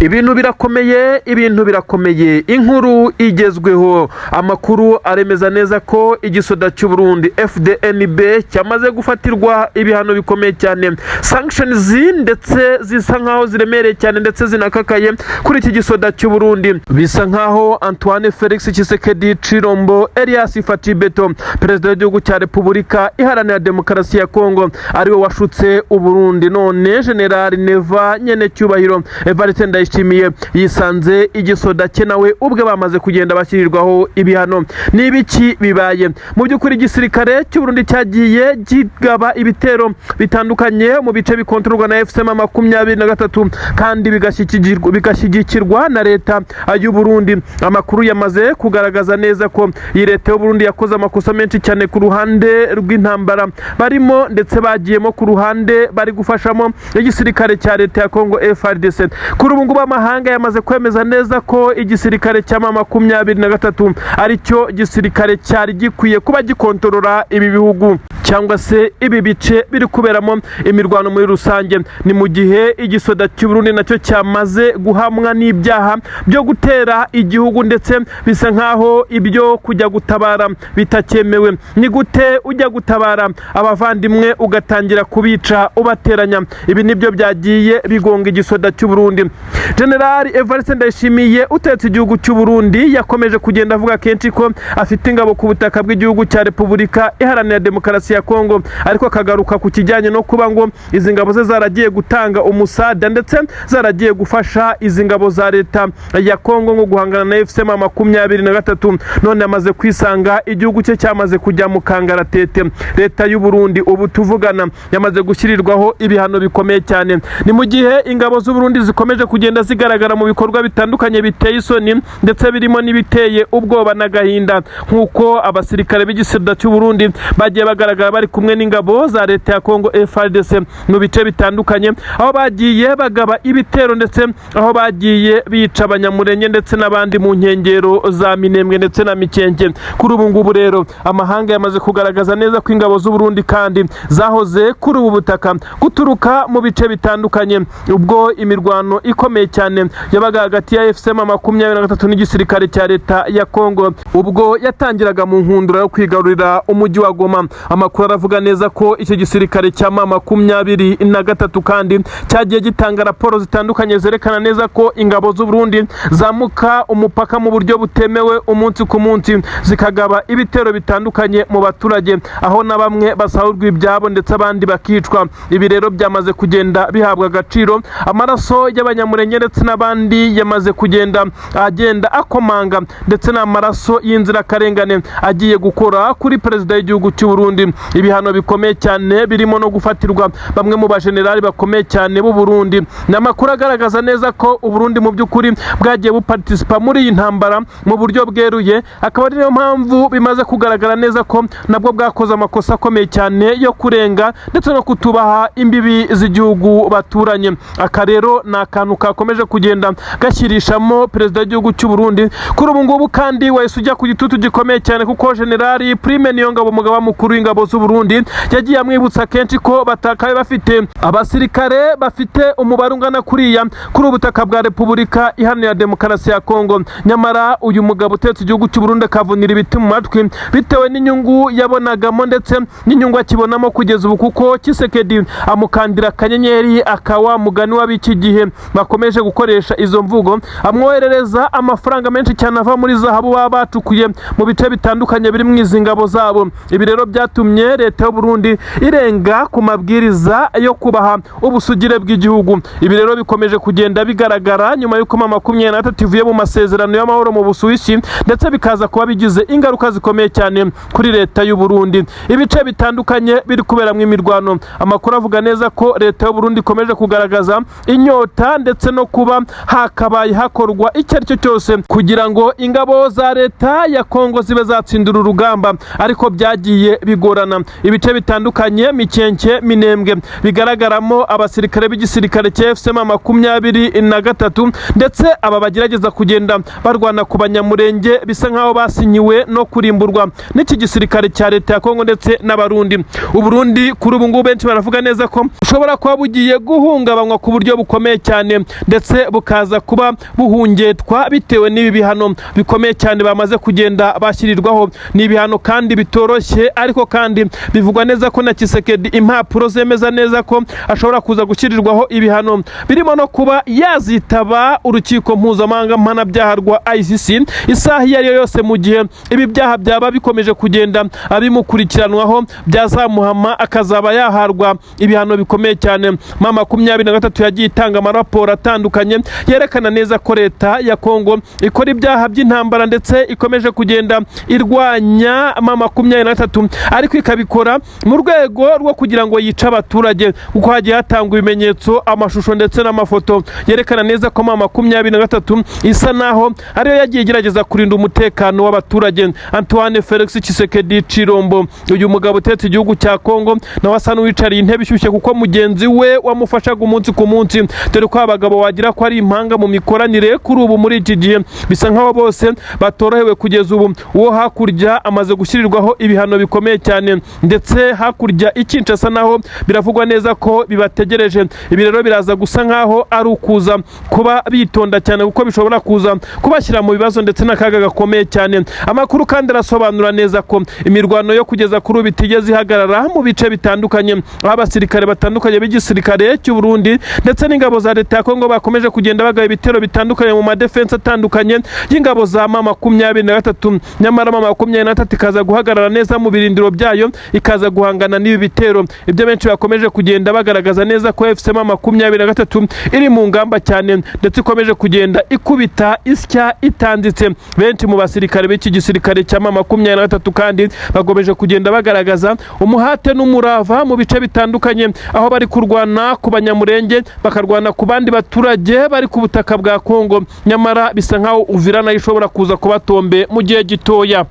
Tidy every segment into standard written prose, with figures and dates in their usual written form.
ibintu birakomeye inkuru igezweho amakuru aremeza neza ko igisoda cy'u Burundi FDNB cyamaze gufatirwa ibihano bikomeye cyane sanctions ndetse zisa nkaho ziremereye cyane ndetse zinakakaye kuri iki gisoda cy'u Burundi bisa nkaho Antoine Felix Tshisekedi Chilombo Elias Fatibeto perezida w'igihugu cya Repubulika Iharanira Demokarasi ya Kongo ariwe washutse u Burundi none General Neva nyene cyubahiro Evariste Ndayishimiye yisanze igisoda cye nawe ubwe bamaze kugenda bashyirirwaho ibihano n'ibiki bibaye mu by'ukuri igisirikare cy'u Burundi cyagiye gigaba ibitero bitandukanye mu bice bikontororwa na FCM 23 kandi bigashyigikirwa na leta y'u Burundi. Amakuru yamaze kugaragaza neza ko iyi leta y'u Burundi yakoze amakosa menshi cyane ku ruhande rw'intambara barimo ndetse bagiyemo ku ruhande bari gufashamo igisirikare cya leta ya Kongo FARDC. Kuri ubu ngubu amahanga yamaze kwemeza neza ko igisirikare cya 23 ari cyo gisirikare cyari gikwiye kuba gikontorora ibi bihugu cyangwa se ibi bice biri kuberamo imirwano muri rusange. Ni mu gihe igisoda cy'u Burundi nacyo cyamaze guhamwa n'ibyaha byo gutera igihugu ndetse bisa nkaho ibyo kujya gutabara bitakemewe. Ni gute ujya gutabara abavandimwe ugatangira kubica ubateranya? Ibi nibyo byagiye bigonga igisoda cy'u Burundi. General Evariste Ndayishimiye utetse igihugu cy'u Burundi yakomeje kugenda avuga kenshi ko afite ingabo ku butaka bw'igihugu cya Repubulika Iharanira Demokarasi ya Kongo, ariko akagaruka ku kijyanye no kuba ngo izi ngabo ze zaragiye gutanga umusada ndetse zaragiye gufasha izi ngabo za leta ya Kongo ngo guhangana na FCM 23. None amaze kwisanga igihugu cye cyamaze kujya mu kangaratete. Leta y'u Burundi ubu tuvugana yamaze gushyirirwaho ibihano bikomeye cyane. Ni mu gihe ingabo z'u Burundi zikomeje kugenda zigaragara mu bikorwa bitandukanye biteye isoni ndetse birimo n'ibiteye ubwoba n'agahinda, nkuko abasirikare b'igisoda cy'u Burundi bagiye bagaragara bari kumwe n'ingabo za leta ya Kongo FARDC mu bice bitandukanye, aho bagiye bagaba ibitero ndetse aho bagiye bica abanyamurenge ndetse n'abandi mu nkengero za Minembwe ndetse na Mikenke. Kuri ubu ngubu rero amahanga yamaze kugaragaza neza ko ingabo z'u Burundi kandi zahoze kuri ubu butaka guturuka mu bice bitandukanye ubwo imirwano ikomeye cyane yabaga hagati ya FCM 23 n'igisirikare cya leta ya Kongo ubwo yatangiraga mu nkundura yo kwigarurira umujyi wa Goma. Amakuru aravuga neza ko icyo gisirikare cya 23 kandi cyagiye gitanga raporo zitandukanye zerekana neza ko ingabo z'u Burundi zamuka umupaka mu buryo butemewe umunsi ku munsi zikagaba ibitero bitandukanye mu baturage, aho na bamwe basahurwa ibyabo ndetse abandi bakicwa. Ibi rero byamaze kugenda bihabwa agaciro, amaraso y'abanyamurenge ndetse n'abandi yamaze kugenda agenda akomanga ndetse n'amaraso y'inzirakarengane agiye gukora kuri perezida w'igihugu cy'u Burundi. Ibihano bikomeye cyane birimo no gufatirwa bamwe mu bajenerali bakomeye cyane b'u Burundi. N'amakuru agaragaza neza ko u Burundi mu by'ukuri bwagiye buparticipa muri iyi ntambara mu buryo bweruye, akaba ari niyo mpamvu bimaze kugaragara neza ko nabwo bwakoze amakosa akomeye cyane yo kurenga ndetse no kutubaha imbibi z'igihugu baturanye. Aka rero ni akantu kakomeje kugenda gashyirishamo perezida w'igihugu cy'u Burundi. Kuri ubu ngubu kandi wahise ujya ku gitutu gikomeye cyane kuko General Prime Niyongabo umugaba mukuru w'ingabo z'u Burundi yagiye amwibutsa kenshi ko batakaye bafite abasirikare bafite umubare ungana kuriya kuri ubutaka bwa Repubulika Iharanira Demokarasi ya Kongo. Nyamara uyu mugabo utetse igihugu cy'u Burundi akavunira ibiti mu matwi bitewe n'inyungu yabonagamo ndetse n'inyungu akibonamo kugeza ubu, kuko Tshisekedi amukandira akanyenyeri akawa mugani w'abiki gihe bakomeje gukoresha izo mvugo, amwoherereza amafaranga menshi cyane ava muri zahabu baba bacukuye mu bice bitandukanye biri mu izi ngabo zabo. Ibi rero byatumye leta y'u Burundi irenga ku mabwiriza yo kubaha ubusugire bw'igihugu. Ibi rero bikomeje kugenda bigaragara nyuma y'uko 23 ivuye mu masezerano y'amahoro mu Busuwisi ndetse bikaza kuba bigize ingaruka zikomeye cyane kuri leta y'u Burundi. Ibice bitandukanye biri kuberamo imirwano. Amakuru avuga neza ko leta y'u Burundi ikomeje kugaragaza inyota ndetse no kuba hakabaye hakorwa icyo ari cyo cyose kugira ngo ingabo za leta ya Kongo zibe zatsindira urugamba, ariko byagiye bigorana. Ibice bitandukanye Mikenke, Minembwe bigaragaramo abasirikare b'igisirikare cya FCM 23 ndetse aba bagerageza kugenda barwana ku banyamurenge bisa nkaho basinyiwe no kurimburwa n'iki gisirikare cya leta ya Kongo ndetse n'abarundi. U Burundi kuri ubu ngubu benshi baravuga neza ko ushobora kuba bugiye guhungabanywa ku buryo bukomeye cyane ndetse bukaza kuba buhungetwa bitewe n'ibi bihano bikomeye cyane bamaze kugenda bashyirirwaho. Ni ibihano kandi bitoroshye, ariko kandi bivugwa neza ko na Tshisekedi impapuro zemeza neza ko ashobora kuza gushyirirwaho ibihano birimo no kuba yazitaba urukiko mpuzamahanga mpanabyaha rwa ICC isaha iyo ari yo yose, mu gihe ibi byaha byaba bikomeje kugenda abimukurikiranwaho byazamuhama akazaba yaharwa ibihano bikomeye cyane. Mama 23 yagiye itanga amaraporo atandukanye yerekana neza ko leta ya Kongo ikora ibyaha by'intambara ndetse ikomeje kugenda irwanya Mama 23, ariko ikabikora mu rwego rwo kugira ngo yice abaturage, kuko hagiye hatangwa ibimenyetso, amashusho ndetse n'amafoto yerekana neza ko Mama 23 isa naho ariyo yagiye igerageza kurinda umutekano w'abaturage. Antoine Felix Tshisekedi Chilombo, uyu mugabo utetse igihugu cya Kongo, nawe asa n'uwicariye intebe ishyushye kuko mugenzi we wamufashaga umunsi ku munsi, dore ko abagabo wagira ko ari impanga mu mikoranire kuri ubu muri iki gihe bisa nkaho bose batorohewe kugeza ubu. Uwo hakurya amaze gushyirirwaho ibihano bikomeye cyane, ndetse hakurya Kinshasa naho biravugwa neza ko bibategereje. Ibi rero biraza gusa nkaho ari ukuza kuba bitonda cyane, kuko bishobora kuza kubashyira mu bibazo ndetse n'akaga gakomeye cyane. Amakuru kandi arasobanura neza ko imirwano yo kugeza kuri ubu itigeze ihagarara mu bice bitandukanye, aho abasirikare batandukanye b'igisirikare cy'u Burundi ndetse n'ingabo za leta ya Kongo bakomeje kugenda bagaba ibitero bitandukanye mu madefense atandukanye y'ingabo za Mama 23. Nyamara Mama 23 ikaza guhagarara neza mu birindiro byayo, ikaza guhangana n'ibi bitero. Ibyo benshi bakomeje kugenda bagaragaza neza ko FC Mama 23 iri mu ngamba cyane, ndetse ikomeje kugenda ikubita isya itanditse. Benshi mu basirikare b'iki gisirikare cya Mama 23 kandi bakomeje kugenda bagaragaza umuhate n'umurava mu bice bitandukanye, aho bari kurwana ku banyamurenge, bakarwana ku bandi baturage bari ku butaka bwa Kongo. Nyamara bisa nkaho Uvira nayo ishobora kuza kubatombe mu gihe gitoya.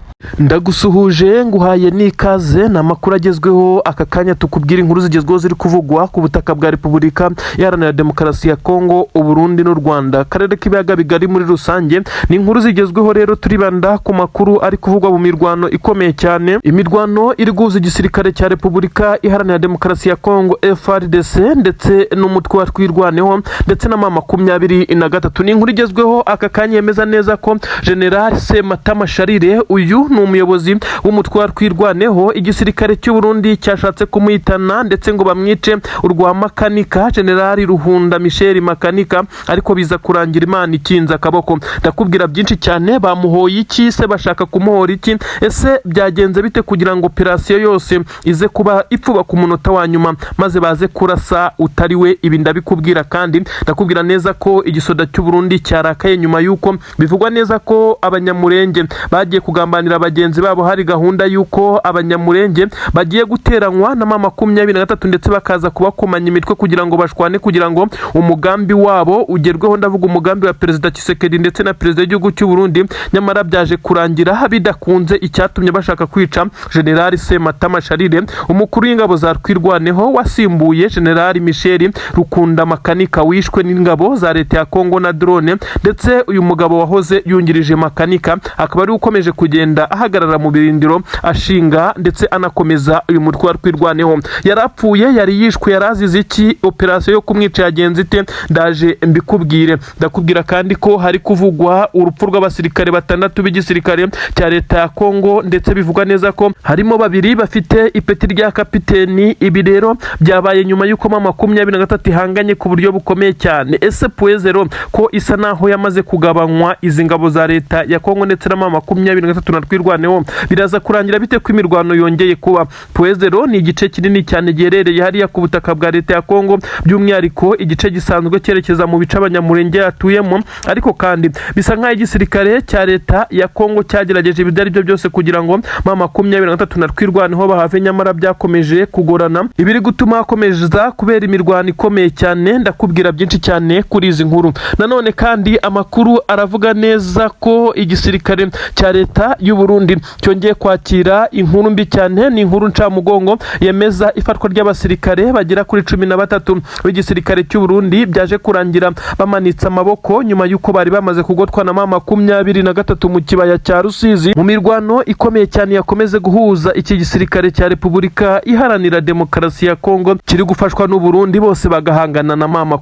Ndagusuhuje nguhaye n'ikaze n'amakuru agezweho aka kanya, tukubwira inkuru zigezweho ziri kuvugwa ku butaka bwa Repubulika Iharanira Demokarasi ya Kongo, Uburundi n'u Rwanda, karere k'ibiyaga bigari muri rusange. Ni inkuru zigezweho rero turibanda ku makuru ari kuvugwa mu mirwano ikomeye cyane, imirwano iri guhuza igisirikare cya Repubulika Iharanira Demokarasi ya Kongo FARDC ndetse n'umutwe wa Twirwaneho ndetse na Mama 23. Ni inkuru igezweho aka kanya yemeza neza ko General Sematama Sharire, uyu ni umuyobozi w'umutwe wa Twirwaneho, igisirikare cy'u Burundi cyashatse kumuhitana ndetse ngo bamwice urwa Makanika, General Ruhunda Michel Makanika, ariko biza kurangira Imana ikinze akaboko. Ndakubwira byinshi cyane, bamuhoye iki se, bashaka kumuhora iki, ese byagenze bite kugira ngo operasiyo yose ize kuba ipfuba ku munota wa nyuma maze baze kurasa utariwe. Ibi ndabikubwira, kandi ndakubwira neza ko igisoda cy'u Burundi cyarakaye nyuma yuko bivugwa neza ko abanyamurenge bagiye kugambanira bagenzi babo. Hari gahunda yuko abanyamurenge bagiye guteranywa na Mama 23 ndetse bakaza kubakomanya imitwe kugira ngo bashwane, kugira ngo umugambi wabo ugerweho. Ndavuga umugambi wa Perezida Tshisekedi ndetse na Perezida w'igihugu cy'u Burundi. Nyamara byaje kurangira bidakunze, icyatumye bashaka kwica General Sematama Sharire, umukuru w'ingabo za Twirwaneho wasimbuye General Michel Rukunda Makanika, wishwe n'ingabo za leta ya Kongo na drone. Ndetse uyu mugabo wahoze yungirije Makanika akaba ari ukomeje kugenda ahagarara mu birindiro ashinga ndetse anakomeza uyu mutwe wa Twirwaneho. Yarapfuye, yari yishwe, yarazize iki, operasiyo yo kumwica yagenze ite, ndaje mbikubwire. Ndakubwira kandi ko hari kuvugwa urupfu rw'abasirikare 6 b'igisirikare cya leta ya Kongo, ndetse bivugwa neza ko harimo 2 bafite ipeti rya kapiteni. Ibi rero byabaye nyuma yuko Mama 23 ihanganye ku buryo bukomeye cyane. Ese Puezero ko isa naho yamaze kugabanywa izi ngabo za leta ya Kongo ndetse na Mama 23 na Twirwaneho, biraza kurangira bite ko imirwano yongeye kuba. Puezero ni igice kinini cyane giherereye hariya ku butaka bwa leta ya Kongo, by'umwihariko igice gisanzwe cyerekeza mu bice abanyamurenge atuyemo, ariko kandi bisa nkaho igisirikare cya leta ya Kongo cyagerageje ibidari byo byose kugira ngo Mama 23 na Twirwaneho bahave. Nyamara byakomeje kugorana, ibiri gutuma hakomeza kubera imirwano ikomeye cyane. Ndakubwira byinshi cyane kuri izi nkuru. Nanone kandi amakuru aravuga neza ko igisirikare cya leta y'u Burundi cyongeye kwakira inkuru mbi cyane. Ni inkuru ncamugongo yemeza ifatwa ry'abasirikare bagera kuri 13 b'igisirikare cy'u Burundi, byaje kurangira bamanitse amaboko nyuma yuko bari bamaze kugotwa na Mama 23 mu kibaya cya Rusizi, mu mirwano ikomeye cyane yakomeze guhuza iki gisirikare cya Repubulika Iharanira Demokarasi ya Kongo kiri gufashwa n'u Burundi, bose bagahangana na Mama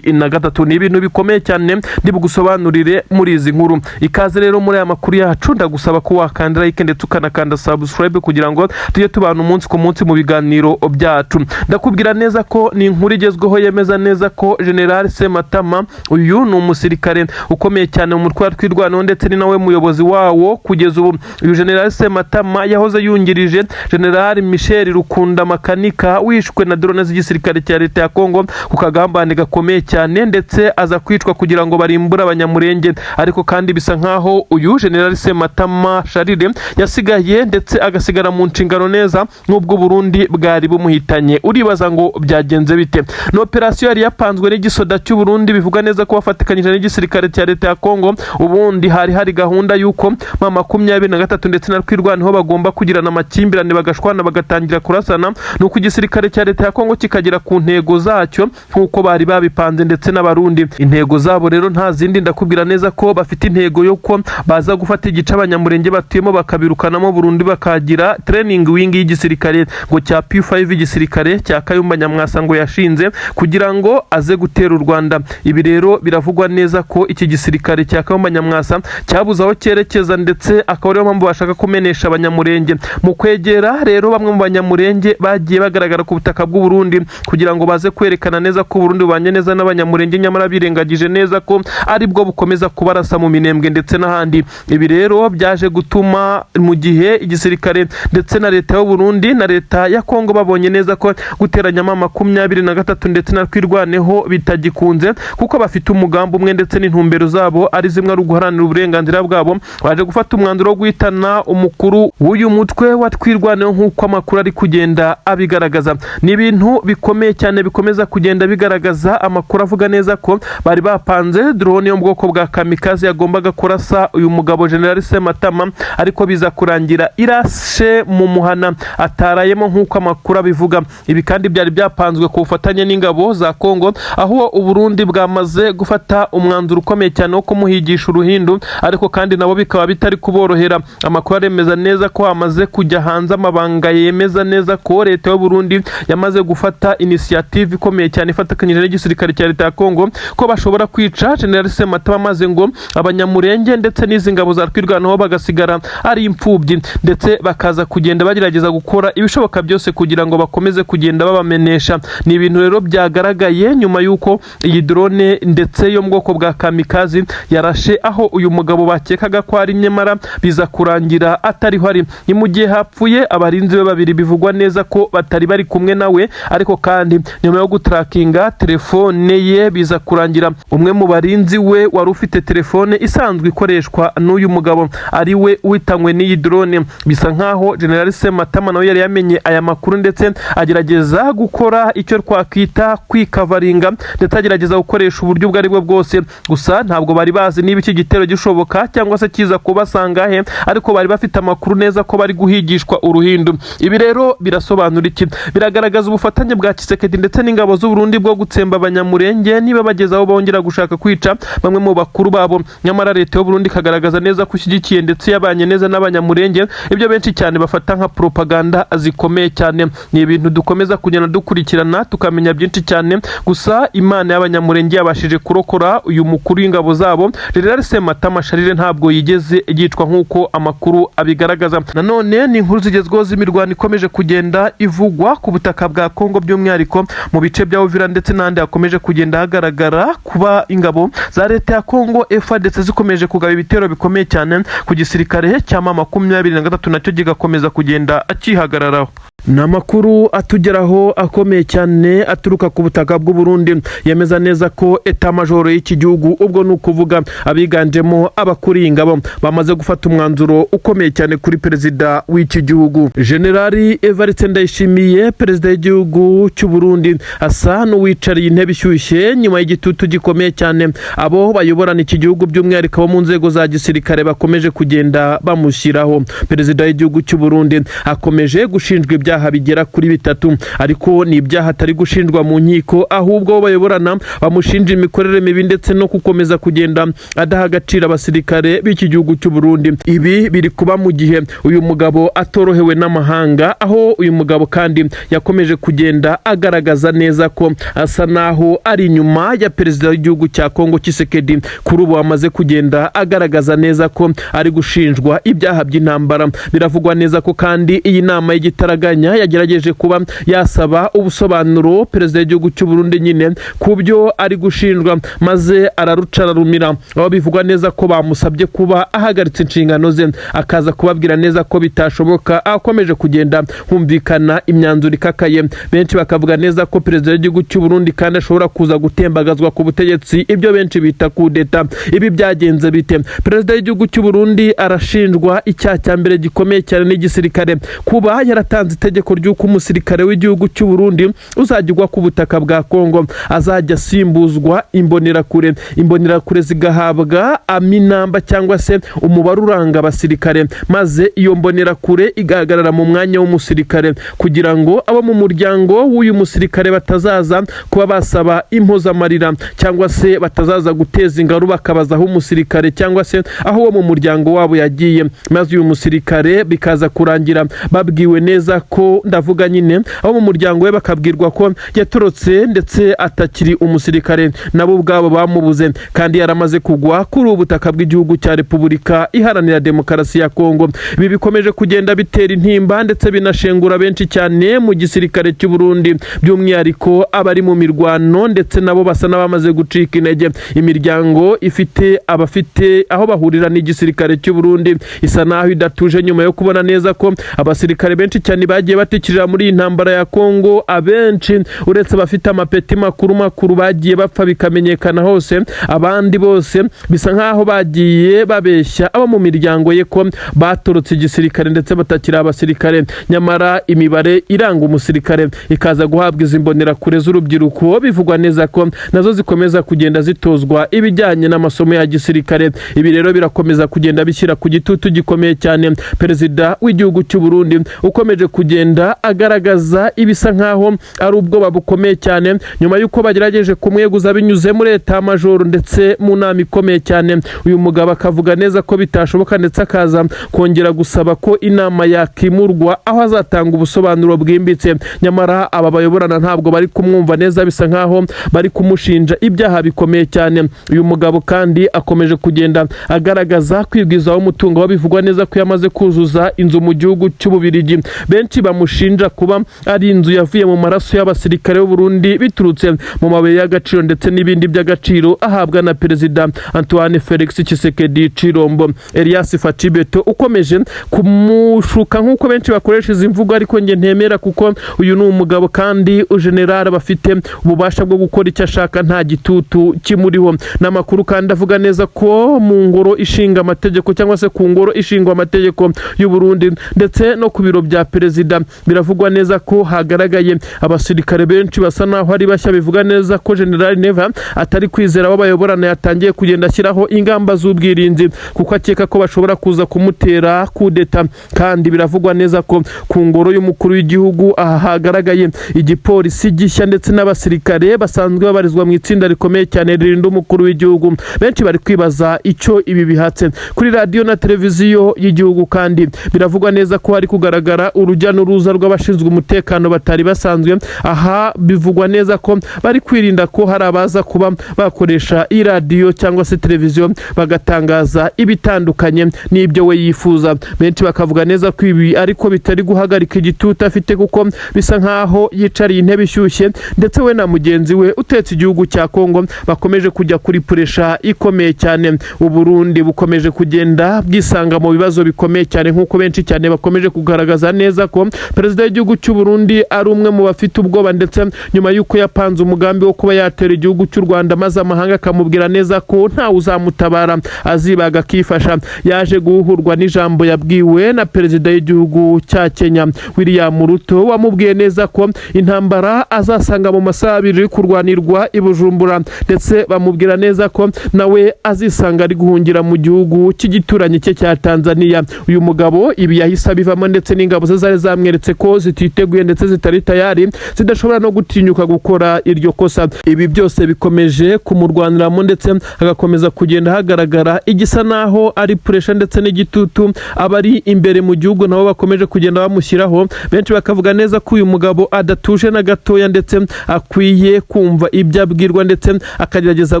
ni ibintu bikomeye cyane ndibugusobanurire muri izi nkuru. Ikaze rero muri aya makuru yacu, ndagusaba ko wakanda like ndetse ukanakanda subscribe kugira ngo tujye tubana umunsi ku munsi mu biganiro byacu. Ndakubwira neza ko ni inkuru igezweho yemeza neza ko General Sematama, uyu ni umusirikare ukomeye cyane mu mutwe wa twirwanaho ndetse ni nawe muyobozi wawo kugeza ubu. Uyu General Sematama yahoze yungirije General Michel Rukunda Makanika wishwe na drone z'igisirikare cya leta ya Kongo ku kagambane gakomeye cyane, ndetse aza kwicwa kugira ngo barimbure abanyamurenge. Ariko kandi bisa nkaho uyu General Sematama Charire yasigaye ndetse agasigara mu nshingano neza n'ubwo Burundi bwari bumuhitanye. Uribaza ngo byagenze bite? No operation yari yapanzwe n'igisoda cy'u Burundi bivuga neza ko bafatikanyije n'igisirikare cya leta ya Kongo. Ubundi hari gahunda yuko mama 23 ndetse na twirwanaho bagomba kugirana amakimbirane bagashwana bagatangira kurasana, nuko igisirikare cya leta ya Kongo kikagera ku ntego zacyo nkuko bari babipanze ndetse n'abarundi. Intego zabo rero nta zindi, ndakubwira neza ko bafite intego yuko baza gufata igice abanyamurenge batuyemo bakabirukanamo Burundi, bakagira training wing y'igisirikare ngo cya P5 igisirikare cya Kayumba Nyamwasa ngo yashinze kugira ngo aze gutera u Rwanda. Ibi rero biravugwa neza ko iki gisirikare cya Kayumba Nyamwasa cyabuze aho cyerekeza, ndetse akaba ariyo mpamvu bashaka kumenesha abanyamurenge. Mu kwegera rero bamwe mu banyamurenge bagiye bagaragara ku butaka bw'u Burundi kugira ngo baze kwerekana neza ko Burundi bubanye neza n'abanyamurenge, nyamara birengagije neza ko ari bwo bukomeza kubarasa mu minembwe ndetse n'ahandi. Ibi rero byaje gutuma mu gihe igisirikare ndetse na leta y'u Burundi na leta ya Kongo babonye neza ko guteranya mama 23 ndetse na twirwaneho bitagikunze, kuko bafite umugambi umwe ndetse n'intumbero zabo ari zimwe ari uguharanira uburenganzira bwabo. Baje gufata umwanzuro wo guhitana umukuru w'uyu mutwe wa twirwaneho nk'uko amakuru ari kugenda abigaragaza. Ni ibintu bikomeye cyane bikomeza kugenda bigaragaza. Amakuru avuga neza ko bari bapanze drone yo mu bwoko bwa kamikaze yagombaga kurasa uyu mugabo General Sematama, ariko biza kurangira irashe mu muhana atarayemo nk'uko amakuru abivuga. Ibi kandi byari byapanzwe ku bufatanye n'ingabo za Kongo, aho u Burundi bwamaze gufata umwanzuro ukomeye cyane wo kumuhigisha uruhindu, ariko kandi nabo bikaba bitari kuborohera. Amakuru aremeza neza ko hamaze kujya hanze amabanga yemeza neza ko leta y'u Burundi yamaze gufata initiative ikomeye cyane ifatikanyije n'igisirikare cya leta ya Kongo ko bashobora kwica General Sematama, maze ngo abanyamurenge ndetse n'izi ngabo za twirwanaho bagasigara ari impfubyi, ndetse bakaza kugenda bagerageza gukora ibishoboka byose kugira ngo bakomeze kugenda babamenesha. Ni ibintu rero byagaragaye nyuma yuko iyi drone ndetse yo mu bwoko bwa kamikazi yarashe aho uyu mugabo bakekaga ko ari, nyamara biza kurangira atariho ari. Ni mu gihe hapfuye abarinzi be babiri bivugwa neza ko batari bari kumwe nawe, ariko kandi nyuma yo gutrakinga telefone ye biza kurangira umwe mu barinzi we wari ufite telefone isanzwe ikoreshwa n'uyu mugabo ari we uhitanywe n'iyi drone. Bisa nkaho General Sematama nawe yari yamenye aya makuru, ndetse agerageza gukora icyo twakwita kwikavaringa, ndetse agerageza gukoresha uburyo ubwo ari bwo bwose. Gusa ntabwo bari bazi niba iki gitero gishoboka cyangwa se kiza kubasanga he, ariko bari bafite amakuru neza ko bari guhigishwa uruhindu. Ibi rero birasobanura iki? Biragaragaza ubufatanye bwa Kisekedi ndetse n'ingabo z'u Burundi bwo gutsemba abanyamurenge niba bageze aho bongera gushaka kwica bamwe mu bakuru babo. Nyamara leta y'u Burundi kagaragaza neza ko ishyigikiye ndetse yabanye neza n'abanyamurenge, ibyo benshi cyane bafata nka propaganda zikomeye cyane. Ni ibintu dukomeza kugenda dukurikirana tukamenya byinshi cyane. Gusa Imana y'abanyamurenge yabashije kurokora uyu mukuru w'ingabo zabo General Sematama Charire, ntabwo yigeze yicwa nk'uko amakuru abigaragaza. Nanone ni inkuru zigezweho z'imirwano ikomeje kugenda ivugwa ku butaka bwa Kongo, by'umwihariko mu bice bya Uvira ndetse n'ahandi hakomeje kugenda hagaragara kuba ingabo za leta ya Kongo FARDC zikomeje kugaba ibitero bikomeye cyane ku gisirikare cya mama 23 nacyo gigakomeza kugenda akihagararaho. Ni amakuru atugeraho akomeye cyane aturuka ku butaka bw'u Burundi yemeza neza ko eta majoro y'iki gihugu, ubwo ni ukuvuga abiganjemo abakuriye ingabo, bamaze gufata umwanzuro ukomeye cyane kuri perezida w'iki gihugu. Generali Evariste Ndayishimiye, perezida w'igihugu cy'u Burundi, asa n'uwicariye intebe ishyushye nyuma y'igitutu gikomeye cyane abo bayoborana iki gihugu, by'umwihariko bo mu nzego za gisirikare bakomeje kugenda bamushyiraho. Perezida w'igihugu cy'u Burundi akomeje gushinjwa ibyaha ibyaha bigera kuri 3 ariko ni ibyaha atari gushinjwa mu nkiko ahubwo bayoborana bamushinja imikorere mibi ndetse no gukomeza kugenda adaha agaciro abasirikare b'iki gihugu cy'u Burundi. Ibi biri kuba mu gihe uyu mugabo atorohewe n'amahanga, aho uyu mugabo kandi yakomeje kugenda agaragaza neza ko asa naho ari inyuma ya perezida w'igihugu cya Kongo Tshisekedi. Kuri ubu amaze kugenda agaragaza neza ko ari gushinjwa ibyaha by'intambara. Biravugwa neza ko kandi iyi nama y'igitaraganya yagerageje kuba yasaba ubusobanuro perezida w'igihugu cy'u Burundi nyine ku byo ari gushinjwa, maze ararucararumira. Aho bivugwa neza ko bamusabye kuba ahagaritse inshingano ze akaza kubabwira neza ko bitashoboka, akomeje kugenda humvikana imyanzuro ikakaye. Benshi bakavuga neza ko perezida w'igihugu cy'u Burundi kandi ashobora kuza gutembagazwa ku butegetsi, ibyo benshi bita kudeta. Ibi byagenze bite? Perezida w'igihugu cy'u Burundi arashinjwa icyaha cya mbere gikomeye cyane n'igisirikare, kuba yaratanze itegeko ry'uko umusirikare w'igihugu cy'u Burundi uzajya ku butaka bwa Kongo azajya asimbuzwa imbonerakure. Imbonerakure zigahabwa aminamba cyangwa se umubare uranga abasirikare, maze iyo mbonerakure igahagarara mu mwanya w'umusirikare kugira ngo abo mu muryango w'uyu musirikare batazaza kuba basaba impozamarira cyangwa se batazaza guteza ingaru bakabaza aho umusirikare cyangwa se aho wo mu muryango wabo yagiye, maze uyu musirikare bikaza kurangira babwiwe neza ko, ndavuga nyine abo mu muryango we bakabwirwa ko yatorotse ndetse atakiri umusirikare, nabo ubwabo bamubuze kandi yaramaze kugwa kuri ubutaka bw'igihugu cya Repubulika Iharanira Demokarasi ya Kongo. Ibi bikomeje kugenda bitera intimba ndetse binashengura benshi cyane mu gisirikare cy'u Burundi, by'umwihariko abari mu mirwano ndetse nabo basa n'abamaze gucika intege. Imiryango ifite abafite aho bahurira n'igisirikare cy'u Burundi isa naho idatuje nyuma yo kubona neza ko abasirikare benshi cyane bagiye batikirira muri iyi ntambara ya Kongo. Abenshi uretse bafite amapeti makuru bagiye bapfa bikamenyekana hose, abandi bose bisa nkaho bagiye babeshya abo mu miryango ye ko batorotse igisirikare ndetse batakira abasirikare, nyamara imibare iranga umusirikare ikaza guhabwa izi mbonerakure z'urubyiruko. Bivugwa neza ko nazo zikomeza kugenda zitozwa ibijyanye n'amasomo ya gisirikare. Ibi rero birakomeza kugenda bishyira ku gitutu gikomeye cyane perezida w'igihugu cy'u Burundi, ukomeje kugenda agaragaza ibisa nkaho ari ubwoba bukomeye cyane nyuma y'uko bagerageje kumweguza binyuze muri leta majoro ndetse mu nama ikomeye cyane. Uyu mugabo akavuga neza ko bitashoboka ndetse akaza kongera gusaba ko inama yakimurwa aho azatanga ubusobanuro bwimbitse, nyamara aba bayoborana ntabwo bari kumwumva neza, bisa nkaho bari kumushinja ibyaha bikomeye cyane. Uyu mugabo kandi akomeje kugenda agaragaza kwigwizaho umutungo, babivugwa neza ko yamaze kuzuza inzu mu gihugu cy'Ububirigi. Benshi bamushinja kuba ari inzu yavuye mu maraso y'abasirikare b'u Burundi biturutse mu mabuye y'agaciro ndetse n'ibindi by'agaciro ahabwa na perezida Antoine Felix Tshisekedi Chilombo. Elias Fachibeto ukomeje kumushuka nk'uko benshi bakoresha izi mvugo, ariko nge ntemera kuko uyu ni umugabo kandi general bafite ububasha bwo gukora icyo ashaka, nta gitutu kimuriho. N'amakuru kandi avuga neza ko mu ngoro ishinga amategeko cyangwa se ku ngoro ishingwa amategeko y'u Burundi ndetse no ku biro bya perezida biravugwa neza ko hagaragaye abasirikare benshi basa naho ari bashya. Bivuga neza ko General Neva atari kwizera abo bayoborana, yatangiye kugenda ashyiraho ingamba z'ubwirinzi kuko akeka ko bashobora kuza kumutera kudeta. Kandi biravugwa neza ko ku ngoro y'umukuru w'igihugu aha hagaragaye igipolisi gishya ndetse n'abasirikare basanzwe babarizwa mu itsinda rikomeye cyane ririnda umukuru w'igihugu. Benshi bari kwibaza icyo ibi bihatse. Kuri radio na televiziyo y'igihugu kandi biravugwa neza ko hari kugaragara urujya n'uruza rw'abashinzwe umutekano batari basanzwe. Aha bivugwa neza ko bari kwirinda ko hari abaza kuba bakoresha iyi radio cyangwa se televiziyo bagatangaza ibitandukanye n'ibyo we yifuza. Benshi bakavuga neza ko ibi ariko bitari guhagarika igitutu afite kuko bisa nkaho yicariye intebe ishyushye, ndetse we na mugenzi we utetse igihugu cya Kongo bakomeje kujya kuri puresha ikomeye cyane. U Burundi bukomeje kugenda bwisanga mu bibazo bikomeye cyane nk'uko benshi cyane bakomeje kugaragaza neza ko perezida w'igihugu cy'u Burundi ari umwe mu bafite ubwoba, ndetse nyuma y'uko yapanze umugambi wo kuba yatera igihugu cy'u Rwanda maze amahanga akamubwira neza ko nta uzamutabara azibaga akifasha. Yaje guhurwa n'ijambo yabwiwe na perezida w'igihugu cya Kenya William Ruto, wamubwiye neza ko intambara azasanga mu masaha 2 kurwanirwa i Bujumbura, ndetse bamubwira neza ko nawe azisanga ari guhungira mu gihugu cy'igituranye cye cya Tanzania. Uyu mugabo ibi yahise abivamo ndetse n'ingabo ze zari zamweretse ko zititeguye ndetse zitari tayari, zidashobora no gutinyuka gukora iryo kosa. Ibi byose bikomeje kumurwaniramo ndetse agakomeza kugenda hagaragara igisa naho ari pressure ndetse n'igitutu abari imbere mu gihugu nabo bakomeje kugenda bamushyiraho. Benshi bakavuga neza ko uyu mugabo adatuje na gatoya ndetse akwiye kumva ibyo abwirwa ndetse akagerageza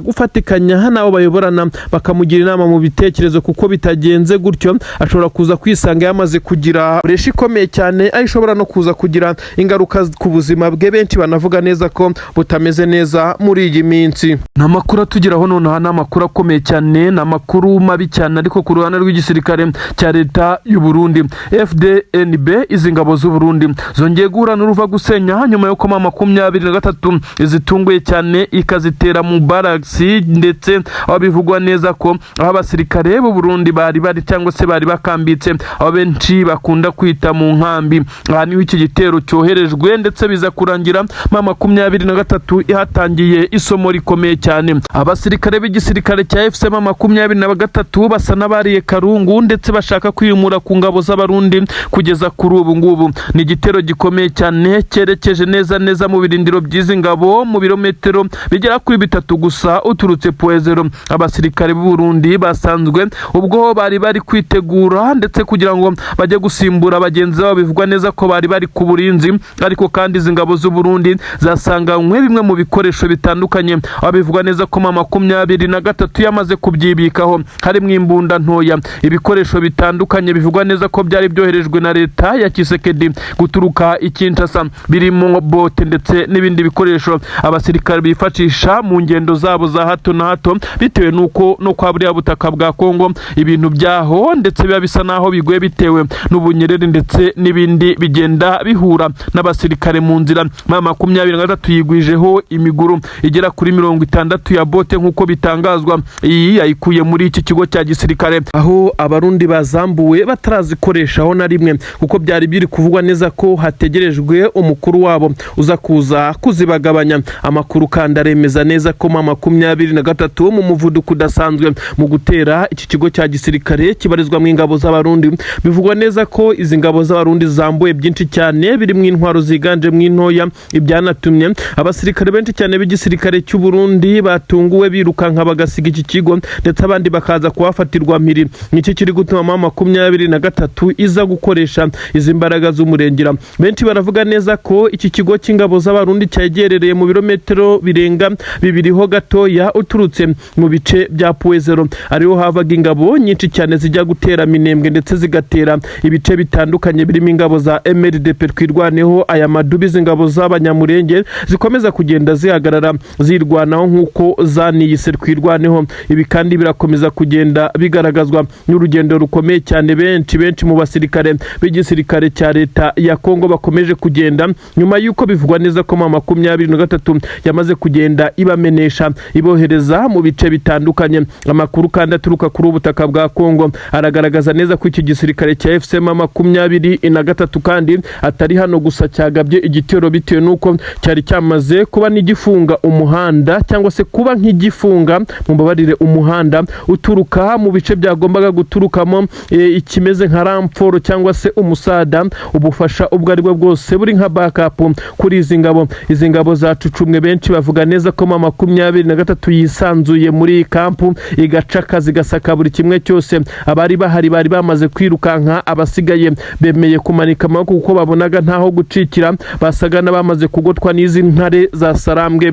gufatikanya nabo bayoborana bakamugira inama mu bitekerezo, kuko bitagenze gutyo ashobora kuza kwisanga yamaze kugira pressure ikomeye cyane, aho ishobora no kuza kugira ingaruka ku buzima bwe. Benshi banavuga neza ko butameze neza muri iyi minsi. Namakuru atugeraho nonaha n'amakuru akomeye cyane, n'amakuru mabi cyane ariko ku ruhande rw'igisirikare cya leta y'u Burundi. FDNB izi ngabo z'u Burundi zongeye guhura n'uruva gusenya nyuma yo koma 23 izitunguye cyane ikazitera mu barracks, ndetse aho bivugwa neza ko aho abasirikare b'u Burundi bari cyangwa se bari bakambitse, aho benshi bakunda kwita mu nkambi. Aha niho iki gitero cyoherejwe ndetse biza kurangira 23 ihatangiye isomo rikomeye cyane. Abasirikare b'igisirikare cya FCM 23 basa n'abariye karungu ndetse bashaka kwimura ku ngabo z'abarundi kugeza kuri ubu ngubu. Ni igitero gikomeye cyane cyerekeje neza mu birindiro by'izi ngabo mu birometero bigera kuri 3 gusa uturutse Poezero. Abasirikare b'u Burundi basanzwe ubwo bari kwitegura ndetse kugira ngo bajye gusimbura bagenzi babo, bivugwa neza ko bari ku burinzi, ariko kandi izi ngabo z'u Burundi zasanganywe bimwe mu bikoresho bitandukanye, aho bivugwa neza ko 23 yamaze kubyibikaho, harimo imbunda ntoya, ibikoresho bitandukanye bivugwa neza ko byari byoherejwe na leta ya Kisekedi guturuka i Kinshasa, birimo bote ndetse n'ibindi bikoresho abasirikare bifashisha mu ngendo zabo za hato na hato, bitewe nuko no kwa buriya butaka bwa Kongo ibintu byaho ndetse biba bisa naho biguye bitewe n'ubunyerere ndetse n'ibindi bigenda bihura n'abasirikare mu nzira. 23 yigwijeho imiguru igera kuri 60 ya bote nk'uko bitangazwa. Iyi yayikuye muri iki kigo cya gisirikare, aho abarundi bazambuwe batarazikoreshaho na rimwe, kuko byari biri kuvugwa neza ko hategerejwe umukuru wabo uza kuza kuzibagabanya. Amakuru kandi aremeza neza ko 23 mu muvuduko udasanzwe mu gutera iki kigo cya gisirikare kibarizwa mu ingabo z'abarundi. Bivugwa neza ko izi ngabo z'abarundi zambuye byinshi cyane, biri mu intwaro ziganje mu ntoya, ibyanatumye abasirikare benshi cyane b'igisirikare cy'u Burundi batunguwe birukanka bagasiga iki kigo, ndetse abandi bakaza kuhafatirwa mpiri. Iki kiri gutuma 23 iza gukoresha izi mbaraga z'umurengera. Benshi baravuga neza ko iki kigo cy'ingabo z'abarundi cyegerereye mu birometero birenga 2 ho gatoya uturutse mu bice bya Poezero, ariho havaga ingabo nyinshi cyane zijya gutera Minembwe ndetse zigatera ibice bitandukanye birimo ingabo za MRDP twirwaneho. Aya madubi z'ingabo z'abanyamurenge zikomeza kugenda zihagarara zirwanaho nk'uko zaniyise twirwaneho. Ibi kandi birakomeza kugenda bigaragazwa n'urugendo rukomeye cyane benshi mu basirikare b'igisirikare cya leta ya Kongo bakomeje kugenda, nyuma yuko bivugwa neza ko 23 yamaze kugenda ibamenesha ibohereza mu bice bitandukanye. Amakuru kandi aturuka kuri ubutaka bwa Kongo aragaragaza neza ko iki gisirikare cya FCM 23 kandi atari hano gusa cyagabye igitero, bitewe nuko cyari cyamaze kuba n'igifunga umuhanda cyangwa se kuba nk'igifunga mu babarire umuhanda uturuka mu bice byagombaga guturukamo ikimeze nka ramforo cyangwa se umusada, ubufasha ubwo ari bwo bwose buri nka backup kuri izi ngabo. Izi ngabo zacucumwe benshi bavuga neza ko 23 yisanzuye muri kampu igacaka zigasaka buri kimwe cyose. Abari bahari bari bamaze kwirukanka, abasigaye bemeye kumanika amaboko kuko babonaga ntaho gucikira, basaga n'abamaze kugotwa n'izi ntare za Sarambwe.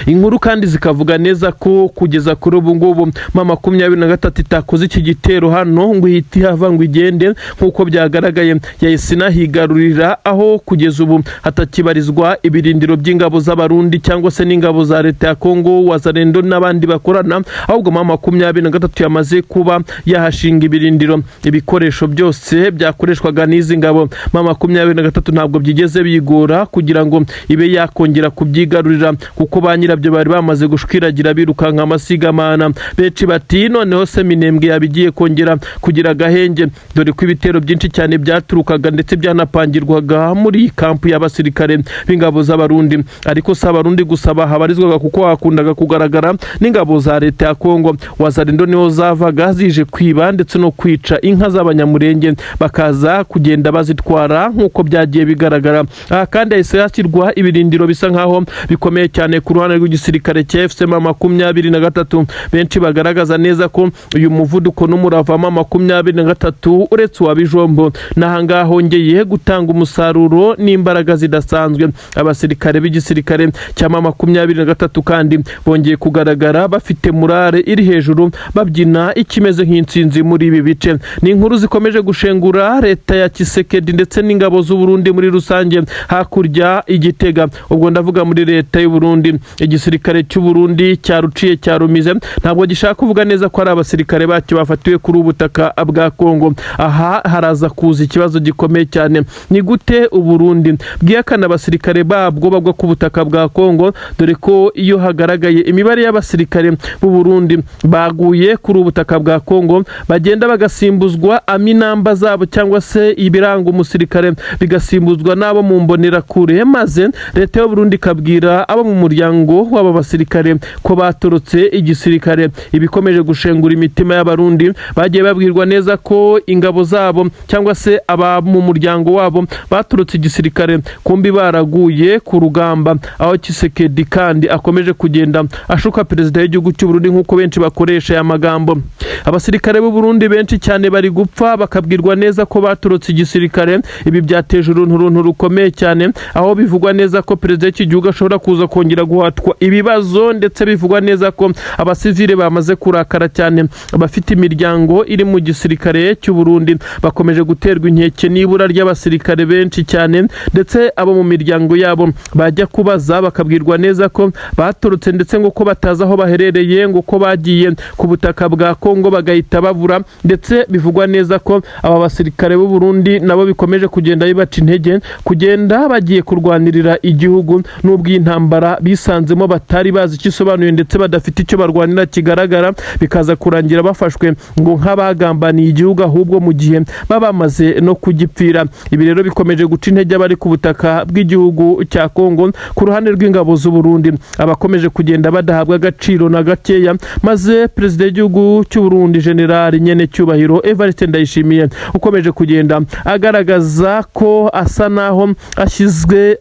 Inkuru kandi zikavuga neza ko kugeza kuri ubu ngubu 23 itakoze iki gitero hano ngo ihiti hava ngo igende nk'uko byagaragaye, yahise inahigarurira aho kugeza ubu hatakibarizwa ibirindiro by'ingabo z'abarundi cyangwa se n'ingabo za leta ya Kongo, Wazalendo n'abandi bakorana, ahubwo 23 yamaze kuba yahashinga ibirindiro. Ibikoresho byose byakoreshwaga n'izi ngabo 23 ntabwo byigeze bigora kugira ngo ibe yakongera kubyigarurira, kuko ba nyirabyo bari bamaze gushwiragira birukanka amasigamana. Benshi bati noneho se Minembwe yabigiye kongera kugira agahenge, dore ko ibitero byinshi cyane byaturukaga ndetse byanapangirwaga muri kampu y'abasirikare b'ingabo z'abarundi. Ariko si abarundi gusa bahabarizwaga, kuko hakundaga kugaragara n'ingabo za leta ya Kongo. Wazalendo niho zavaga zije kwiba ndetse no kwica inka z'abanyamurenge, bakaza kugenda bazitwara nk'uko byagiye bigaragara. Aha kandi hahise hashyirwa ibirindiro bisa nkaho bikomeye cyane ku ruhande rw'igisirikare cya FCM 23. Benshi bagaragaza neza ko uyu muvuduko n'umurava 23 uretse wa Bijombo n'ahangaha hongeye gutanga umusaruro n'imbaraga zidasanzwe. Abasirikare b'igisirikare cya 23 kandi bongeye kugaragara bafite murare iri hejuru, babyina ikimeze nk'intsinzi muri ibi bice. Ni inkuru zikomeje gushengura leta ya Kisekedi ndetse n'ingabo z'u Burundi muri rusange hakurya igitega. Ubwo ndavuga muri leta y'u Burundi. Igisirikare cy'u Burundi cyaruciye cyarumize, ntabwo gishaka kuvuga neza ko ari abasirikare bacyo bafatiwe kuri ubutaka bwa Kongo. Aha haraza kuza ikibazo gikomeye cyane. Ni gute u Burundi bwiyakana abasirikare babwo bagwa ku butaka bwa Kongo, dore ko iyo hagaragaye imibare y'abasirikare b'u Burundi baguye kuri ubutaka bwa Kongo bagenda bagasimbuzwa aminamba zabo cyangwa se ibiranga umusirikare bigasimbuzwa n'abo mu mbonera kure, maze leta y'u Burundi kabwira abo mu muryango w'aba basirikare ko batorotse igisirikare. Ibikomeje gushengura imitima y'abarundi, bagiye babwirwa neza ko ingabo zabo cyangwa se aba mu muryango wabo batorotse igisirikare, kumbi baraguye ku rugamba. Aho Kisekedi kandi akomeje kugenda ashuka perezida w'igihugu cy'u Burundi nk'uko benshi bakoresha aya magambo. Abasirikare b'u Burundi benshi cyane bari gupfa, bakabwirwa neza ko batorotse igisirikare. Ibi byateje uruntu rukomeye cyane, aho bivugwa neza ko perezida w'iki gihugu ashobora kuza kongera guhatwa ibibazo, ndetse bivugwa neza ko abasivile bamaze kurakara cyane. Abafite imiryango iri mu gisirikare cy'u Burundi bakomeje guterwa inkeke n'ibura ry'abasirikare benshi cyane, ndetse abo mu miryango yabo bajya kubaza bakabwirwa neza ko batorotse, ndetse ngo ko batazi aho baherereye, ngo ko bagiye ku butaka bwa Kongo bagahita babura. Ndetse bivugwa neza ko aba basirikare b'u Burundi nabo bikomeje kugenda bibaca intege, kugenda bagiye kurwanirira igihugu, n'ubwo intambara bisanzemo batari bazi icyo isobanuye ndetse badafite icyo barwanira kigaragara, bikaza kurangira bafashwe ngo nk'abagambaniye igihugu, ahubwo mu gihe baba bamaze no kugipfira. Ibi rero bikomeje guca intege abari ku butaka bw'igihugu cya Kongo ku ruhande rw'ingabo z'u Burundi, abakomeje kugenda badahabwa agaciro na gakeya, maze perezida w'igihugu cy'u Burundi General nyene cyubahiro Evariste Ndayishimiye ukomeje kugenda agaragaza ko asa naho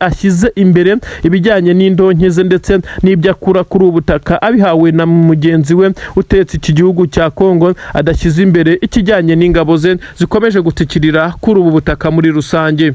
ashyize imbere ibijyanye n'indonkeze ndetse n'ibyo akura kuri ubutaka abihawe na mugenzi we utetse iki gihugu cya Kongo, adashyize imbere ikijyanye n'ingabo ze zikomeje gutikirira kuri ubu butaka muri rusange.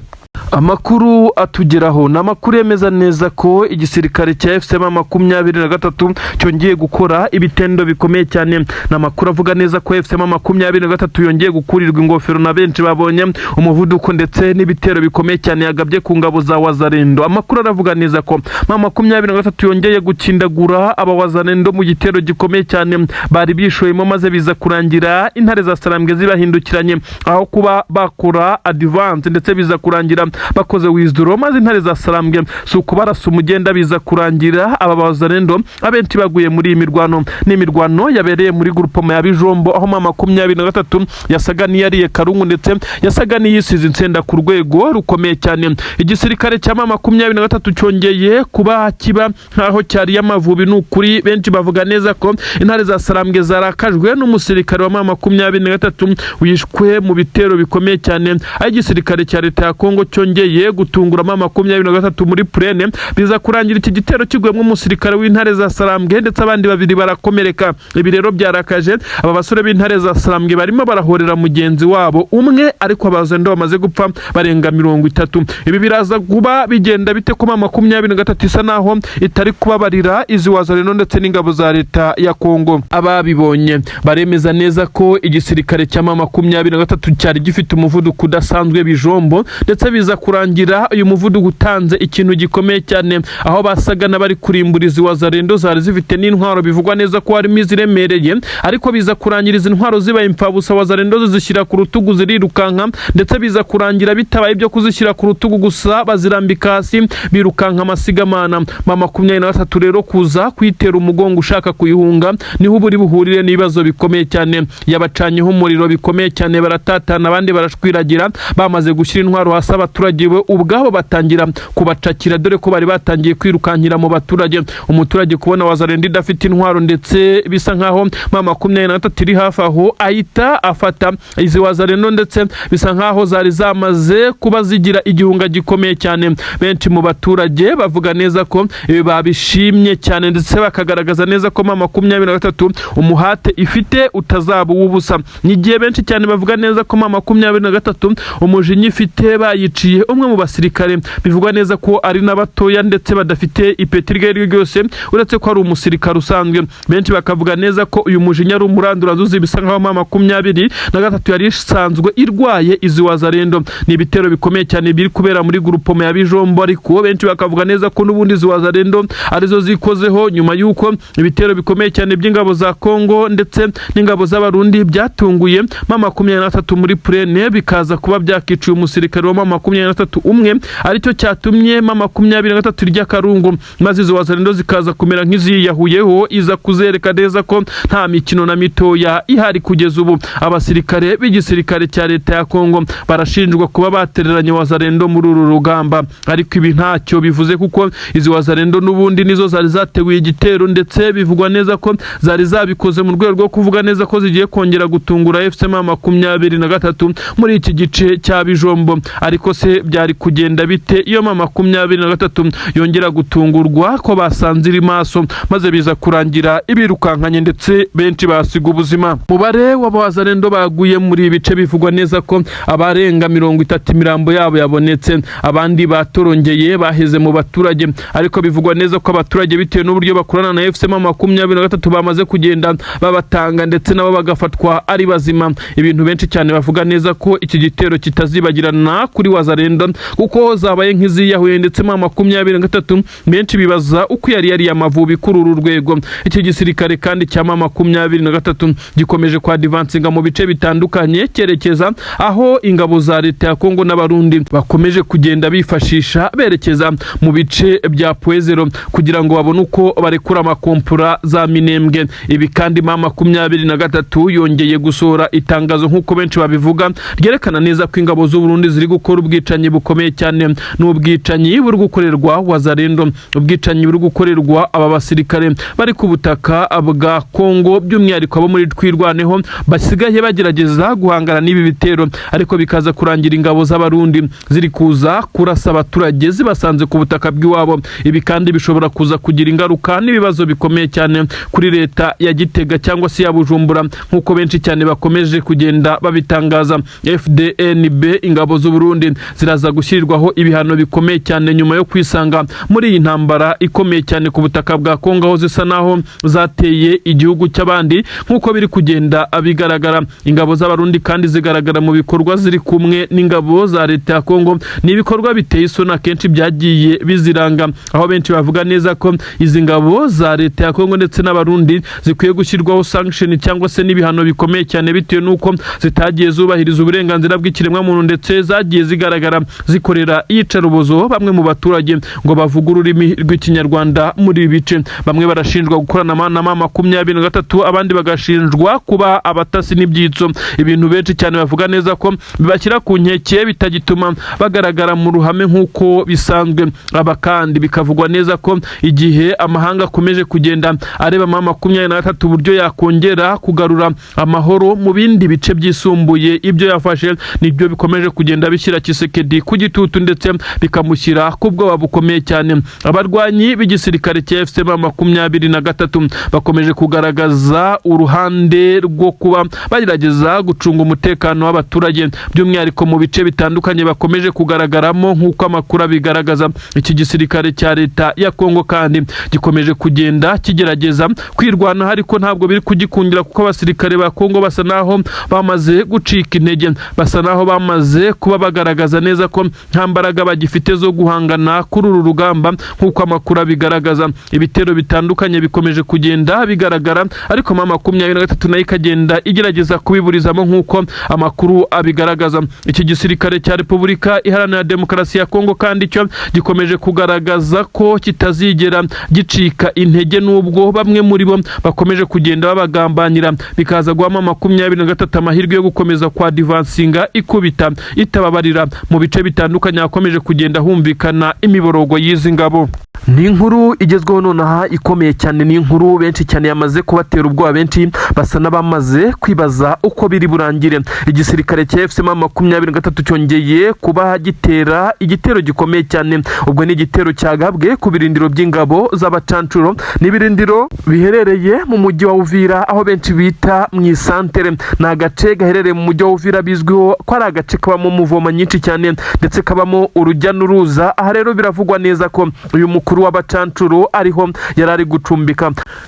Amakuru atugeraho ni amakuru yemeza neza ko igisirikare cya FCM 23 cyongeye gukora ibitendo bikomeye cyane. Ni amakuru avuga neza ko FCM 23 yongeye gukurirwa ingofero na benshi babonye umuvuduko ndetse n'ibitero bikomeye cyane yagabye ku ngabo za Wazalendo. Amakuru aravuga neza ko 23 yongeye gukindagura aba Wazalendo mu gitero gikomeye cyane bari bishoyemo, maze biza kurangira intare za Sarambwe zibahindukiranye, aho kuba bakora advance ndetse biza kurangira bakoze withdraw, maze intare za Sarambwe suko barasa umugenda biza kurangira aba Wazalendo abenshi baguye muri iyi mirwano. N'imirwano yabereye muri groupement ya Bijombo, aho 23 yasaga niyariye Karungu ndetse yasaga niyisize insenda ku rwego rukomeye cyane. Igisirikare cya 23 cyongeye kuba kiba nkaho cyari y'amavubi. N'ukuri benshi bavuga neza ko intare za Sarambwe zarakajwe n'umusirikare wa 23 wishwe mu bitero bikomeye cyane. Aho igisirikare cya leta ya Kongo cyongeye gutungura 23 muri Plene, biza kurangira iki gitero kigwemwe umusirikare w'intare za Sarambwe ndetse abandi babiri barakomereka. Ibi rero byarakaje aba basore b'intare za Sarambwe, barimo barahorera mugenzi wabo umwe, ariko abazendo bamaze gupfa barenga 30. Ibi biraza kuba bigenda bite ko 23 isa naho itari kubabarira izi Wazalendo ndetse n'ingabo za leta ya Kongo. Ababibonye baremeza neza ko igisirikare cya 23 cyari gifite umuvuduko udasanzwe Bijombo, ndetse biza kurangira uyu muvuduko utanze ikintu gikomeye cyane, aho basaga n'abari kurimburiza wazarendo zari zifite n'intwaro bivugwa neza ko harimo iziremereye, ariko biza kurangira izi ntwaro zibaye impfabusa, wazarendo zishyira ku rutugu zirirukanka, ndetse biza kurangira bitabaye ibyo kuzishyira ku rutugu gusa bazirambika hasi birukanka amasigamana. Mama 23 rero kuza kwitera umugongo ushaka kuyihunga niho buri buhurire n'ibibazo bikomeye cyane, yabacanyeho umuriro bikomeye cyane, baratatana abandi barashwiragira, bamaze gushyira intwaro hasi abaturage we ubwabo batangira kubacakira, dore ko bari batangiye kwirukankira mu baturage. Umuturage kubona wazarendo idafite intwaro ndetse bisa nkaho Mama 23 iri hafi aho, ahita afata izi wazarendo ndetse bisa nkaho zari zamaze kuba zigira igihunga gikomeye cyane. Benshi mu baturage bavuga neza ko babishimye cyane ndetse bakagaragaza neza ko Mama 23 umuhate ifite utazaba ubusa. Nigiye benshi cyane bavuga neza ko Mama 23 umujinya ifite bayiciye umwe mu basirikare, bivugwa neza ko ari n'abatoya ndetse badafite ipeti rye ryose, uretse ko ari umusirikare usanzwe. Benshi bakavuga neza ko uyu mujinya ari umurandurazuzi, bisa nkaho Mama 23 yari isanzwe irwaye izi wazarendo. Ni ibitero bikomeye cyane biri kubera muri grupome ya Bijombo, ariko benshi bakavuga neza ko n'ubundi izi wazarendo arizo zikozeho nyuma y'uko ibitero bikomeye cyane by'ingabo za Kongo ndetse n'ingabo z'abarundi byatunguye Mama 23 muri Plene, bikaza kuba byakiciye umusirikare wa Mama 23 umwe, aricyo cyatumye Mama 23 irya karungu, maze izo wazarendo zikaza kumera nk'iziyahuyeho, iza kuzereka neza ko nta mikino na mitoya ihari kugeza ubu. Abasirikare b'igisirikare cya leta ya Kongo barashinjwa kuba batereranye wazarendo muri uru rugamba, ariko ibi ntacyo bivuze kuko izi wazarendo n'ubundi nizo zari zateguye igitero, ndetse bivugwa neza ko zari zabikoze mu rwego rwo kuvuga neza ko zigiye kongera gutungura FC Mama 23 muri iki gice cya Bijombo. Ariko se byari kugenda bite iyo Mama 23 yongera gutungurwa ko basanze iri maso, maze biza kurangira ibirukankanye ndetse benshi basiga ubuzima? Mubare w'abazarendo baguye muri ibice bivugwa neza ko abarenga 30 imirambo yabo yabonetse, abandi batorongeye baheze mu baturage, ariko bivugwa neza ko abaturage bitewe n'uburyo bakorana na FC Mama 23 bamaze kugenda babatanga ndetse nabo bagafatwa ari bazima. Ibintu benshi cyane bavuga neza ko iki gitero kitazibagirana kuri wazarendo kuko zabaye nk'iziyahuye, ndetse Mama 23 benshi bibaza uko yari amavubi kuri uru rwego. Iki gisirikare kandi cya Mama 23 gikomeje kwa advancinga mu bice bitandukanye cyerekeza aho ingabo za leta ya Kongo n'abarundi bakomeje kugenda bifashisha berekeza mu bice bya Pwezero kugira ngo babone uko barekura amakompura za Minembwe. Ibi kandi Mama 23 yongeye gusohora itangazo nk'uko benshi babivuga ryerekana neza ko ingabo z'u Burundi ziri gukora ubwicanyi bukomeye cyane, n'ubwicanyi buri gukorerwa wazarendo, ubwicanyi buri gukorerwa aba basirikare bari ku butaka bwa Kongo, by'umwihariko abo muri Twirwaneho basigaye bagerageza guhangana n'ibi bitero, ariko bikaza kurangira ingabo z'abarundi ziri kuza kurasa abaturage zibasanze ku butaka bw'iwabo. Ibi kandi bishobora kuza kugira ingaruka n'ibibazo bikomeye cyane kuri leta ya Gitega cyangwa se ya Bujumbura, nk'uko benshi cyane bakomeje kugenda babitangaza. FDNB ingabo z'u Burundi ziraza gushyirirwaho ibihano bikomeye cyane nyuma yo kwisanga muri iyi ntambara ikomeye cyane ku butaka bwa Kongo, aho zisa naho zateye igihugu cy'abandi nk'uko biri kugenda bigaragara. Ingabo z'abarundi kandi zigaragara mu bikorwa ziri kumwe n'ingabo za leta ya Kongo, ni ibikorwa biteye isoni akenshi byagiye biziranga, aho benshi bavuga neza ko izi ngabo za leta ya Kongo ndetse n'abarundi zikwiye gushyirwaho sanction cyangwa se n'ibihano bikomeye cyane, bitewe n'uko zitagiye zubahiriza uburenganzira bw'ikiremwa muntu ndetse zagiye zigaragara zikorera iyicarubozo bamwe mu baturage ngo bavuga ururimi rw'ikinyarwanda muri bice. Bamwe barashinjwa gukorana na Mama 23, abandi bagashinjwa kuba abatasi n'ibyitso, ibintu benshi cyane bavuga neza ko bibashyira ku nkeke bitagituma bagaragara mu ruhame nk'uko bisanzwe. Aba kandi bikavugwa neza ko igihe amahanga akomeje kugenda areba Mama 23 uburyo yakongera kugarura amahoro mu bindi bice byisumbuye ibyo yafashe, nibyo bikomeje kugenda bishyira Tshisekedi ku gitutu ndetse bikamushyira ku bwoba bukomeye cyane. Abarwanyi b'igisirikare cya FC Mama 23 bakomeje kugaragaza uruhande rwo kuba bagerageza gucunga umutekano w'abaturage, by'umwihariko mu bice bitandukanye bakomeje kugaragaramo nk'uko amakuru abigaragaza. Iki gisirikare cya leta ya Kongo kandi gikomeje kugenda kigerageza kwirwana, ariko ntabwo biri kugikundira kuko abasirikare ba Kongo basa naho bamaze gucika intege, basa naho bamaze kuba bagaragaza bagaragaza neza ko nta mbaraga bagifite zo guhangana kuri uru rugamba nk'uko amakuru abigaragaza. Ibitero bitandukanye bikomeje kugenda bigaragara, ariko M23 nayo ikagenda igerageza kubiburizamo nk'uko amakuru abigaragaza. Iki gisirikare cya Repubulika Iharanira Demokarasi ya Kongo kandi cyo gikomeje kugaragaza ko kitazigera gicika intege, nubwo bamwe muri bo bakomeje kugenda babagambanira, bikaza guhama M23 amahirwe yo gukomeza kwa divansinga ikubita itababarira mu bice bitandukanye hakomeje kugenda humvikana imiborogo y'izi ngabo. Ni inkuru igezweho nonaha ikomeye cyane, ni inkuru benshi cyane yamaze kubatera ubwoba, benshi basa n'abamaze kwibaza uko biri burangire. Igisirikare cya FCM 23 cyongeye kuba gitera igitero gikomeye cyane, ubwo ni igitero cyagabwe ku birindiro by'ingabo z'abacancuro, n'ibirindiro biherereye mu mujyi wa Uvira aho benshi bita mu isantere. Ni agace gaherereye mu mujyi wa Uvira bizwiho ko ari agace kabamo muvoma nyinshi cyane ndetse kabamo urujya n'uruza. Aha rero biravugwa neza ko uyu mukuru w'abacancuro ariho yarari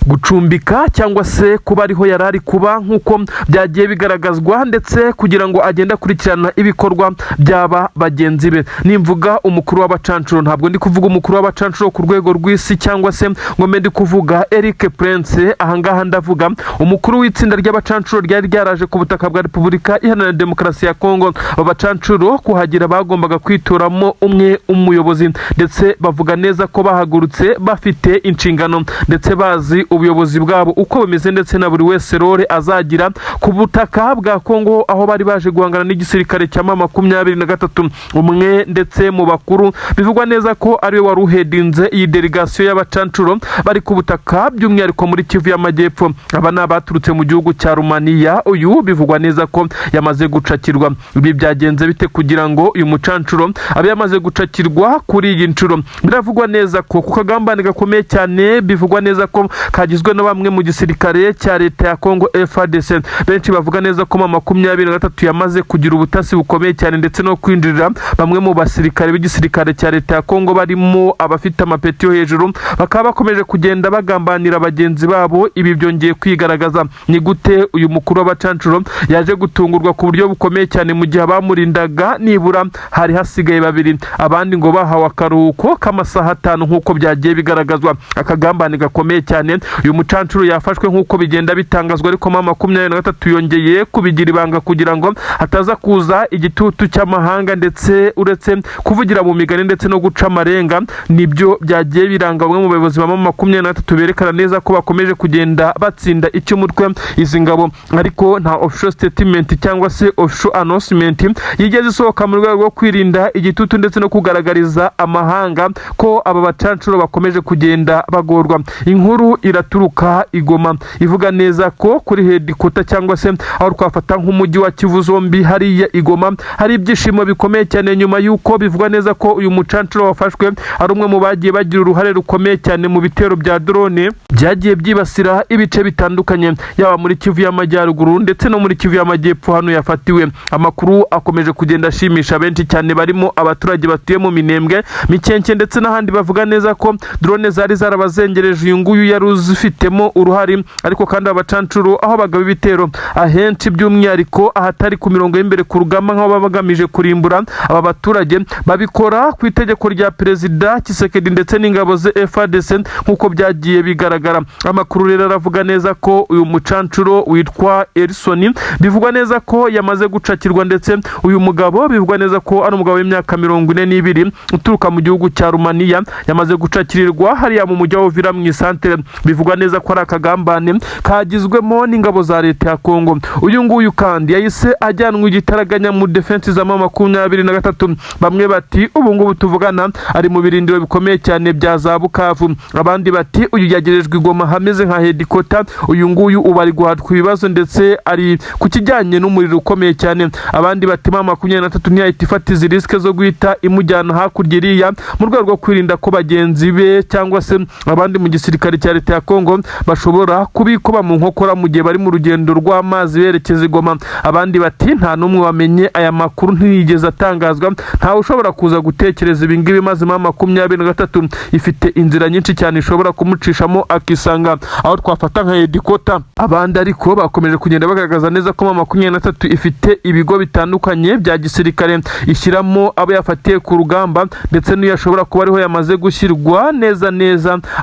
gucumbika cyangwa se kuba ariho yarari kuba nk'uko byagiye bigaragazwa, ndetse kugira ngo agende akurikirana ibikorwa byaba bagenzi be. Nimvuga umukuru w'abacancuro ntabwo ndi kuvuga umukuru w'abacancuro ku rwego rw'isi cyangwa se ngo mbe ndi kuvuga Eric Prince. Ahangaha ndavuga umukuru w'itsinda ry'abacancuro ryari ryaraje ku butaka bwa Repubulika Iharanira Demokarasi ya Kongo. Abacancuro kuhagira bagombaga kwitoramo umwe umuyobozi, ndetse bavuga neza ko bahagurutse bafite inshingano ndetse bazi ubuyobozi bwabo uko bumeze, ndetse na buri wese role azagira ku butaka bwa Kongo aho bari baje guhangana n'igisirikare cya M23. Umwe ndetse mu bakuru bivugwa neza ko ari we wari uhedinze iyi delegation y'abacancuro bari ku butaka by'umwihariko muri Kivu y'Amajyepfo. Aba ni abaturutse mu gihugu cya Rumaniya. Uyu bivugwa neza ko yamaze gucakirwa. Ibi byagenze bite kugira ngo uyu mucancuro abe yamaze gucakirwa kuri iyi nshuro? Biravugwa neza ko ku kagambane gakomeye cyane, bivugwa neza ko kagizwe na bamwe mu gisirikare cya leta ya Kongo FARDC. Benshi bavuga neza ko M23 yamaze kugira ubutasi bukomeye cyane ndetse no kwinjirira bamwe mu basirikare b'igisirikare cya leta ya Kongo barimo abafite amapeti yo hejuru, bakaba bakomeje kugenda bagambanira bagenzi babo. Ibi byongeye kwigaragaza. Ni gute uyu mukuru w'abacancuro yaje gutungurwa ku buryo bukomeye cyane mu gihe abamurindaga nibura hari hasigaye babiri, abandi ngo bahawe akaruhuko k'amasaha 5 nk'uko byagiye bigaragazwa. Akagambane gakomeye cyane. Uyu mucancuro yafashwe nk'uko bigenda bitangazwa, ariko M23 yongeye kubigira ibanga kugira ngo hataza kuza igitutu cy'amahanga, ndetse uretse kuvugira mu migani ndetse no guca amarenga. Nibyo byagiye biranga bamwe mu bayobozi ba M23 berekana neza ko bakomeje kugenda batsinda icy'umutwe izi ngabo, ariko nta official statement cyangwa se official announcement yigeze isohoka mu rwego rwo kwirinda igitutu ndetse no kugaragariza amahanga ko aba bacancuro bakomeje kugenda bagorwa. Inkuru iraturuka Igoma ivuga neza ko kuri headquarter cyangwa se aho twafata nk'umujyi wa Kivu zombi hariya Igoma hari ibyishimo bikomeye cyane, nyuma yuko bivugwa neza ko uyu mucancuro wafashwe ari umwe mu bagiye bagira uruhare rukomeye cyane mu bitero bya drone byagiye byibasira ibice bitandukanye, yaba muri Kivu y'Amajyaruguru ndetse no muri Kivu y'Amajyepfo hano yafatiwe. Amakuru akomeje kugenda ashimisha benshi cyane, barimo abaturage batuye mu Minembwe, Mikenke ndetse n'ahandi. Bavuga neza ko drone zari zarabazengereje uyu nguyu yari uzifitemo uruhari, ariko kandi abacancuro aho bagaba ibitero ahenshi by'umwihariko ahatari ku mirongo y'imbere ku rugamba nk'aho babagamije kurimbura aba baturage, babikora ku itegeko rya Perezida Tshisekedi ndetse n'ingabo ze FARDC nk'uko byagiye bigaragara. Amakuru rero aravuga neza ko uyu mucancuro witwa Elson bivugwa neza ko yamaze gucakirwa, ndetse uyu mugabo bivugwa neza ko ari umugabo w'imyaka 42 uturuka mu gihugu cya Rumaniya, yamaze gucakirirwa hariya mu mujyi wa Uvira mu isantere. Bivugwa neza ko ari akagambane kagizwemo n'ingabo za leta ya Kongo. Uyu nguyu kandi yahise ajyanwa igitaraganya mu defense za M23. Bamwe bati ubu ngubu tuvugana ari mu birindiro bikomeye cyane bya za Bukavu, abandi bati uyu yagerejwe Igoma hameze nka headquarter. Uyu nguyu ubari guhatwa ibibazo ndetse ari ku kijyanye n'umuriro ukomeye cyane. Abandi bati M23 ntiyahita ifata izi risk zo guhita imujyana hakurya iriya mu rwego rwo kwirinda ko bagenzi be cyangwa se abandi mu gisirikare cya leta ya Kongo bashobora kubikoba mu nkokora mu gihe bari mu rugendo rw'amazi berekeza i Goma. Abandi bati nta n'umwe wamenye aya makuru, ntiyigeze atangazwa, ntawe ushobora kuza gutekereza ibi ngibi, maze M23 ifite inzira nyinshi cyane ishobora kumucishamo akisanga aho twafata nka Edikota. Abandi ariko bakomeje kugenda bagaragaza neza ko M23 ifite ibigo bitandukanye bya gisirikare ishyiramo abo yafatiye ku rugamba, ndetse n'iyo ashobora kuba ariho yamaze gushyirwa neza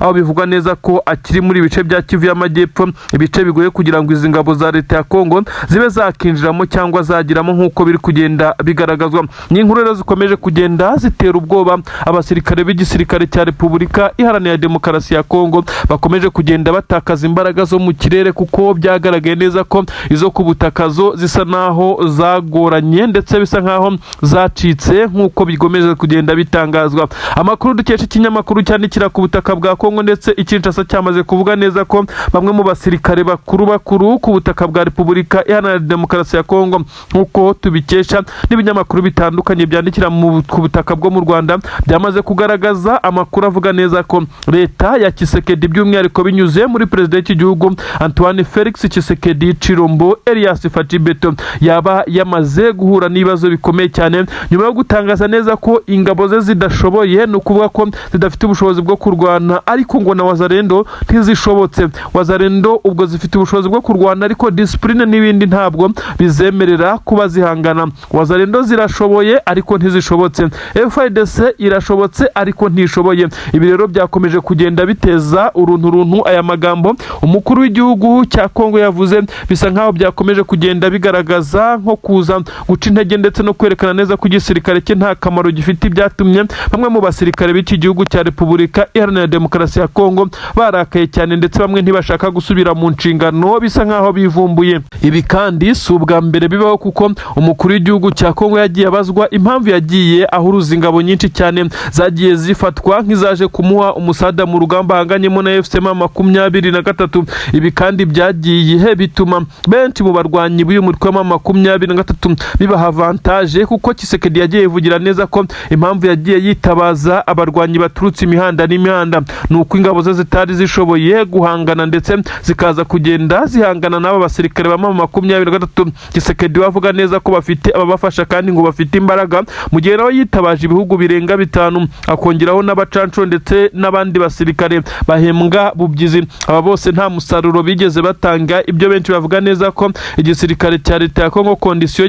aho bivugwa neza ko akiri muri ibice bya Kivu y'Amajyepfo, ibice bigoye kugira ngo izi ngabo za leta ya Kongo zibe zakinjiramo cyangwa zagiramo nk'uko biri kugenda bigaragazwa. Ni inkuru rero zikomeje kugenda zitera ubwoba abasirikare b'igisirikare cya Repubulika Iharanira Demokarasi ya Kongo bakomeje kugenda batakaza imbaraga zo mu kirere, kuko byagaragaye neza ko izo ku butaka zo zisa naho zagoranye ndetse bisa nkaho zacitse nk'uko bigomeje kugenda bitangazwa. Amakuru dukesha ikinyamakuru cyandikira ku butaka bwa Kongo ndetse Kinshasa cyamaze kuvuga neza ko bamwe mu basirikare bakuru ku butaka bwa Repubulika Iharanira Demokarasi ya Kongo, nk'uko tubikesha n'ibinyamakuru bitandukanye byandikira ku butaka bwo mu Rwanda, byamaze kugaragaza amakuru avuga neza ko leta ya Tshisekedi by'umwihariko binyuze muri perezida w'iki gihugu Antoine Felix Tshisekedi Chilombo Elias Fatibeto yaba yamaze guhura n'ibibazo bikomeye cyane nyuma yo gutangaza neza ko ingabo ze zidashoboye, no kuvuga ko zidafite ubushobozi bwo kurwana, ariko ngo na Wazalendo ntizishobotse. Wazalendo ubwo zifite ubushobozi bwo kurwana, ariko discipline n'ibindi ntabwo bizemerera kuba zihangana. Wazalendo zirashoboye ariko ntizishobotse, FARDC irashobotse ariko ntishoboye. Ibi rero byakomeje kugenda biteza uruntu aya magambo umukuru w'igihugu cya Kongo yavuze, bisa nkaho byakomeje kugenda bigaragaza nko kuza guca intege ndetse no kwerekana neza ko igisirikare cye nta kamaro gifite, byatumye bamwe mu basirikare b'iki gihugu cya Repubulika Iharanira Demokarasi ya Kongo barakaye cyane, ndetse bamwe ntibashaka gusubira mu nshingano, bisa nkaho bivumbuye. Ibi kandi si ubwa mbere bibaho, kuko umukuru w'igihugu cya Kongo yagiye abazwa impamvu yagiye ahuruza ingabo nyinshi cyane zagiye zifatwa nk'izaje kumuha umusada mu rugamba ahanganyemo na M23. Ibi kandi byagiye bituma benshi mu barwanyi b'uyu mutwe wa M23 bibaha avantage, kuko Tshisekedi yagiye yivugira neza ko impamvu yagiye yitabaza abarwanyi baturutse imihanda n'imihanda ni uko ingabo ze zitari zishoboye guhangana, ndetse zikaza kugenda zihangana n'aba basirikare ba M23. Tshisekedi wavuga neza ko bafite ababafasha kandi ngo bafite imbaraga, mu gihe nawe yitabaje ibihugu birenga 5 akongeraho n'abacanco ndetse n'abandi basirikare bahembwa bubyizi. Aba bose nta musaruro bigeze batanga. Ibyo benshi bavuga neza ko igisirikare cya leta ya Kongo kondisiyo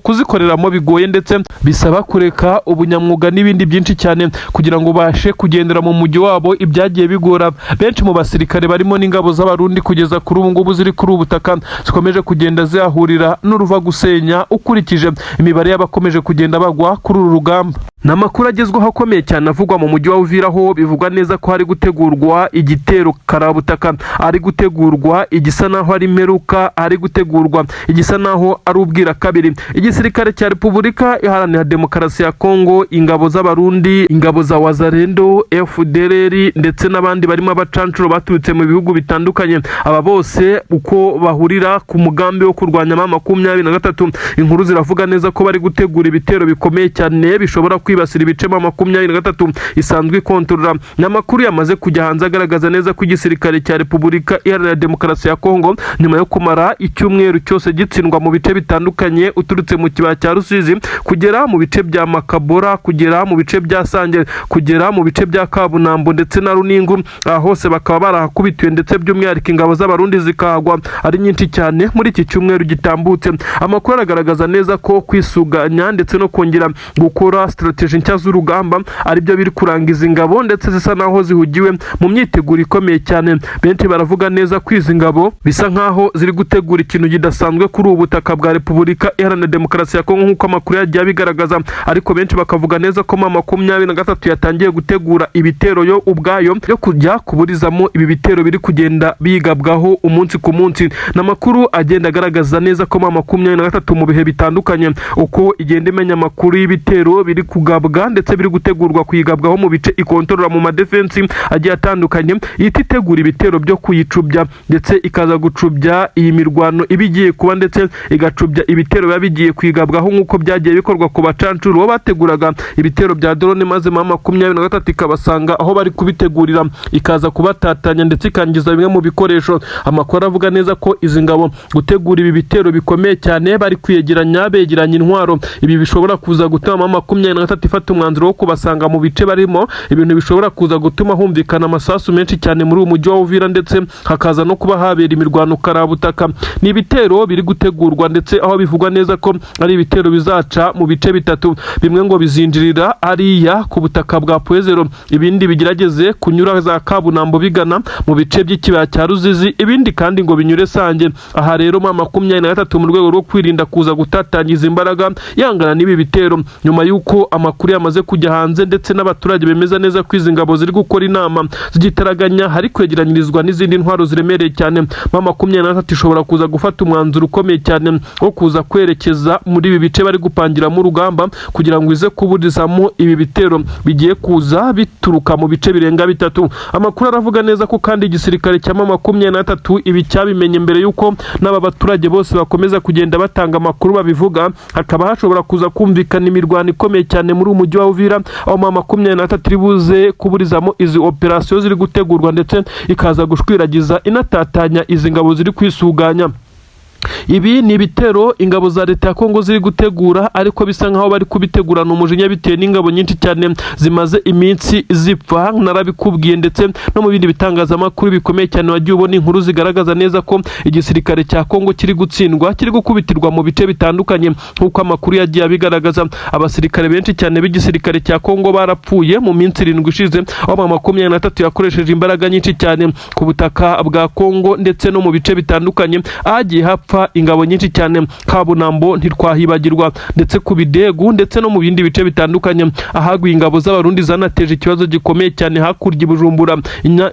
kuzikoreramo bigoye, ndetse bisaba kureka ubunyamwuga n'ibindi byinshi cyane kugira ngo bashe kugendera mu mujyi wabo. Ibyagiye bigora benshi mu basirikare barimo n'ingabo z'abarundi kugeza kuri ubu ngubu ziri kuri ubutaka, zikomeje kugenda zihahurira n'uruva gusenya ukurikije imibare y'abakomeje kugenda bagwa kuri uru rugamba. Namakuru agezweho akomeye cyane avugwa mu mujyi wa Uvira, aho bivugwa neza ko hari gutegurwa igitero karabutaka, ari gutegurwa igisa naho ari meruka, ari gutegurwa igisa naho ari ubwira kabiri. Igisirikare cya Repubulika Iharanira Demokarasi ya Kongo, ingabo z'abarundi, ingabo za Wazalendo, FDLR ndetse n'abandi barimo abacancuro baturutse mu bihugu bitandukanye, aba bose uko bahurira ku mugambi wo kurwanya M23. Inkuru ziravuga neza ko bari gutegura ibitero bikomeye cyane bishobora kwibasira ibice M23 isanzwe kontrola. N'amakuru yamaze kujya hanze agaragaza neza ko igisirikare cya Repubulika Iharanira Demokarasi ya Kongo nyuma yo kumara icyumweru cyose gitsindwa mu bice bitandukanye, uturutse mu kibaya cya Rusizi kugera mu bice bya Makabora, kugera mu bice bya Sange, kugera mu bice bya Kabunambo ndetse na Runingu, hose bakaba barahakubitiwe, ndetse by'umwihariko ingabo z'abarundi zikahagwa ari nyinshi cyane muri iki cyumweru gitambutse. Amakuru aragaragaza neza ko kwisuganya ndetse no kongera gukora strategy nshya z'urugamba ari byo biri kurangiza ingabo, ndetse zisa naho zihugiwe mu myiteguro ikomeye cyane. Benshi baravuga neza ko izi ngabo bisa nkaho ziri gutegura ikintu kidasanzwe kuri ubu butaka bwa Repubulika Iharanira Demokarasi ya Kongo, nk'uko amakuru yagiye abigaragaza. Ariko benshi bakavuga neza ko M23 yatangiye gutegura ibitero yo ubwayo yo kujya kuburizamo ibi bitero biri kugenda bigabwaho umunsi ku munsi. N'amakuru agenda agaragaza neza ko M23 mu bihe bitandukanye uko igenda imenya amakuru y'ibitero biri kugabwa ndetse biri gutegurwa kuyigabwaho mu bice ikontorora mu madefensi agiye atandukanye, ihita itegura ibitero byo kuyicubya ndetse ikaza gucubya iyi mirwano ibigiye kuba ndetse igacubya ibitero biba bigiye kwigabwaho nk'uko byagiye bikorwa ku bacancuro bo bateguraga ibitero bya drone maze M23 ikabasanga aho bari kubitegurira ikaza kubatatanya ndetse ikangiza bimwe mu bikoresho. Amakuru avuga neza ko izi ngabo gutegura ibi bitero bikomeye cyane bari kwiyegeranya begeranya intwaro, ibi bishobora kuza gutuma M23 ifata umwanzuro wo kubasanga mu bice barimo, ibintu bishobora kuza gutuma humvikana amasasu menshi cyane muri uyu mujyi wa Uvira ndetse hakaza no kuba habera imirwano karabutaka. Ni ibitero biri gutegurwa ndetse aho bivugwa neza ko ari ibitero bizaca mu bice bitatu, bimwe ngo bizinjirira ariya ku butaka bwa Poezero, ibindi bigerageze kunyura za Kabunambo bigana mu bice by'ikibaya cya Ruzizi, ibindi kandi ngo binyure Sange. Aha rero M23 mu rwego rwo kwirinda kuza gutatangiza imbaraga yangana n'ibi bitero, nyuma y'uko amakuru yamaze kujya hanze ndetse n'abaturage bemeza neza ko izi ngabo ziri gukora inama zigitaraganya hari kwegeranyirizwa n'izindi ntwaro ziremereye cyane. M23 ishobora kuza gufata umwanzuro ukomeye cyane wo kuza kwerekeza muri ibi bice bari gupangiramo urugamba kugira ngo ize kuburizamo ibi bitero bigiye kuza bituruka mu bice birenga bitatu. Amakuru aravuga neza ko kandi igisirikare cya M23 ibi cyabimenye mbere y'uko n'aba baturage bose bakomeza kugenda batanga amakuru babivuga, hakaba hashobora kuza kumvikana imirwano ikomeye cyane muri umujyi wa Uvira aho M23 iri buze kuburizamo izi operasiyo ziri gutegurwa ndetse ikaza gushwiragiza inatatanya izi ngabo ziri kwisuganya. Ibi ni ibitero ingabo za leta ya Kongo ziri gutegura, ariko bisa nkaho bari kubitegurana umujinya bitewe n'ingabo nyinshi cyane zimaze iminsi zipfa. Narabikubwiye ndetse no mu bindi bitangazamakuru bikomeye cyane wagiye ubona inkuru zigaragaza neza ko igisirikare cya Kongo kiri gutsindwa, kiri gukubitirwa mu bice bitandukanye nk'uko amakuru yagiye abigaragaza. Abasirikare benshi cyane b'igisirikare cya Kongo barapfuye mu minsi 7 ishize, aho M23 yakoresheje imbaraga nyinshi cyane ku butaka bwa Kongo ndetse no mu bice bitandukanye agiye hapfa ingabo nyinshi cyane. Kabunambo ntitwahibagirwa ndetse ku Bidegu ndetse no mu bindi bice bitandukanye ahagwa ingabo z'abarundi zanateje ikibazo gikomeye cyane hakurya i Bujumbura,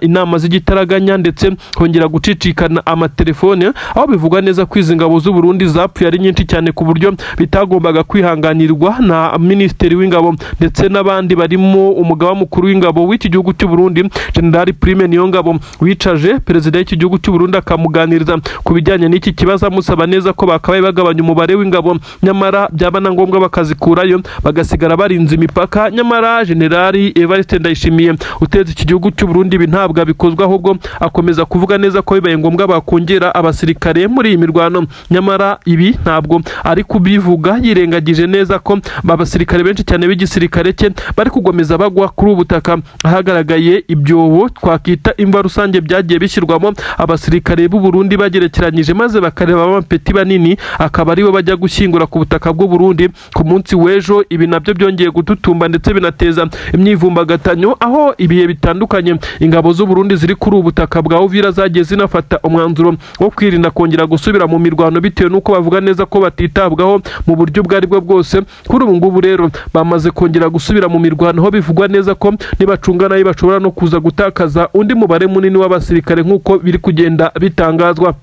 inama z'igitaraganya ndetse hongera gucicikana amatelefone, aho bivugwa neza ko izi ngabo z'u Burundi zapfuye ari nyinshi cyane ku buryo bitagombaga kwihanganirwa na minisitiri w'ingabo ndetse n'abandi barimo umugaba mukuru w'ingabo w'iki gihugu cy'u Burundi General Prime Niyongabo, wicaje perezida w'iki gihugu cy'u Burundi akamuganiriza ku bijyanye n'iki kibazo amusaba neza ko bakabaye bagabanya umubare w'ingabo, nyamara byaba na ngombwa bakazikurayo bagasigara barinze imipaka. Nyamara General Evariste Ndayishimiye uteze iki gihugu cy'u Burundi ibi ntabwo abikozwa, ahubwo akomeza kuvuga neza ko bibaye ngombwa bakongera abasirikare muri iyi mirwano. Nyamara ibi ntabwo ari kubivuga, yirengagije neza ko abasirikare benshi cyane b'igisirikare cye bari kugomeza bagwa kuri ubutaka. Hagaragaye ibyobo twakita imva rusange byagiye bishyirwamo abasirikare b'u Burundi bagerekeranyije, maze bakareba abapeti banini akaba aribo bajya gushyingura ku butaka bw'u Burundi ku munsi w'ejo. Ibi nabyo byongeye gututumba ndetse binateza imyivumbagatanyo, aho ibihe bitandukanye ingabo z'u Burundi ziri kuri ubutaka bwa Uvira zagiye zinafata umwanzuro wo kwirinda kongera gusubira mu mirwano bitewe n'uko bavuga neza ko batitabwaho mu buryo bwari bwo bwose. Kuri ubu ngubu rero bamaze kongera gusubira mu mirwano, aho bivugwa neza ko nibacunga nayo bashobora no kuza gutakaza undi mubare munini w'abasirikare nk'uko biri kugenda bitangazwa.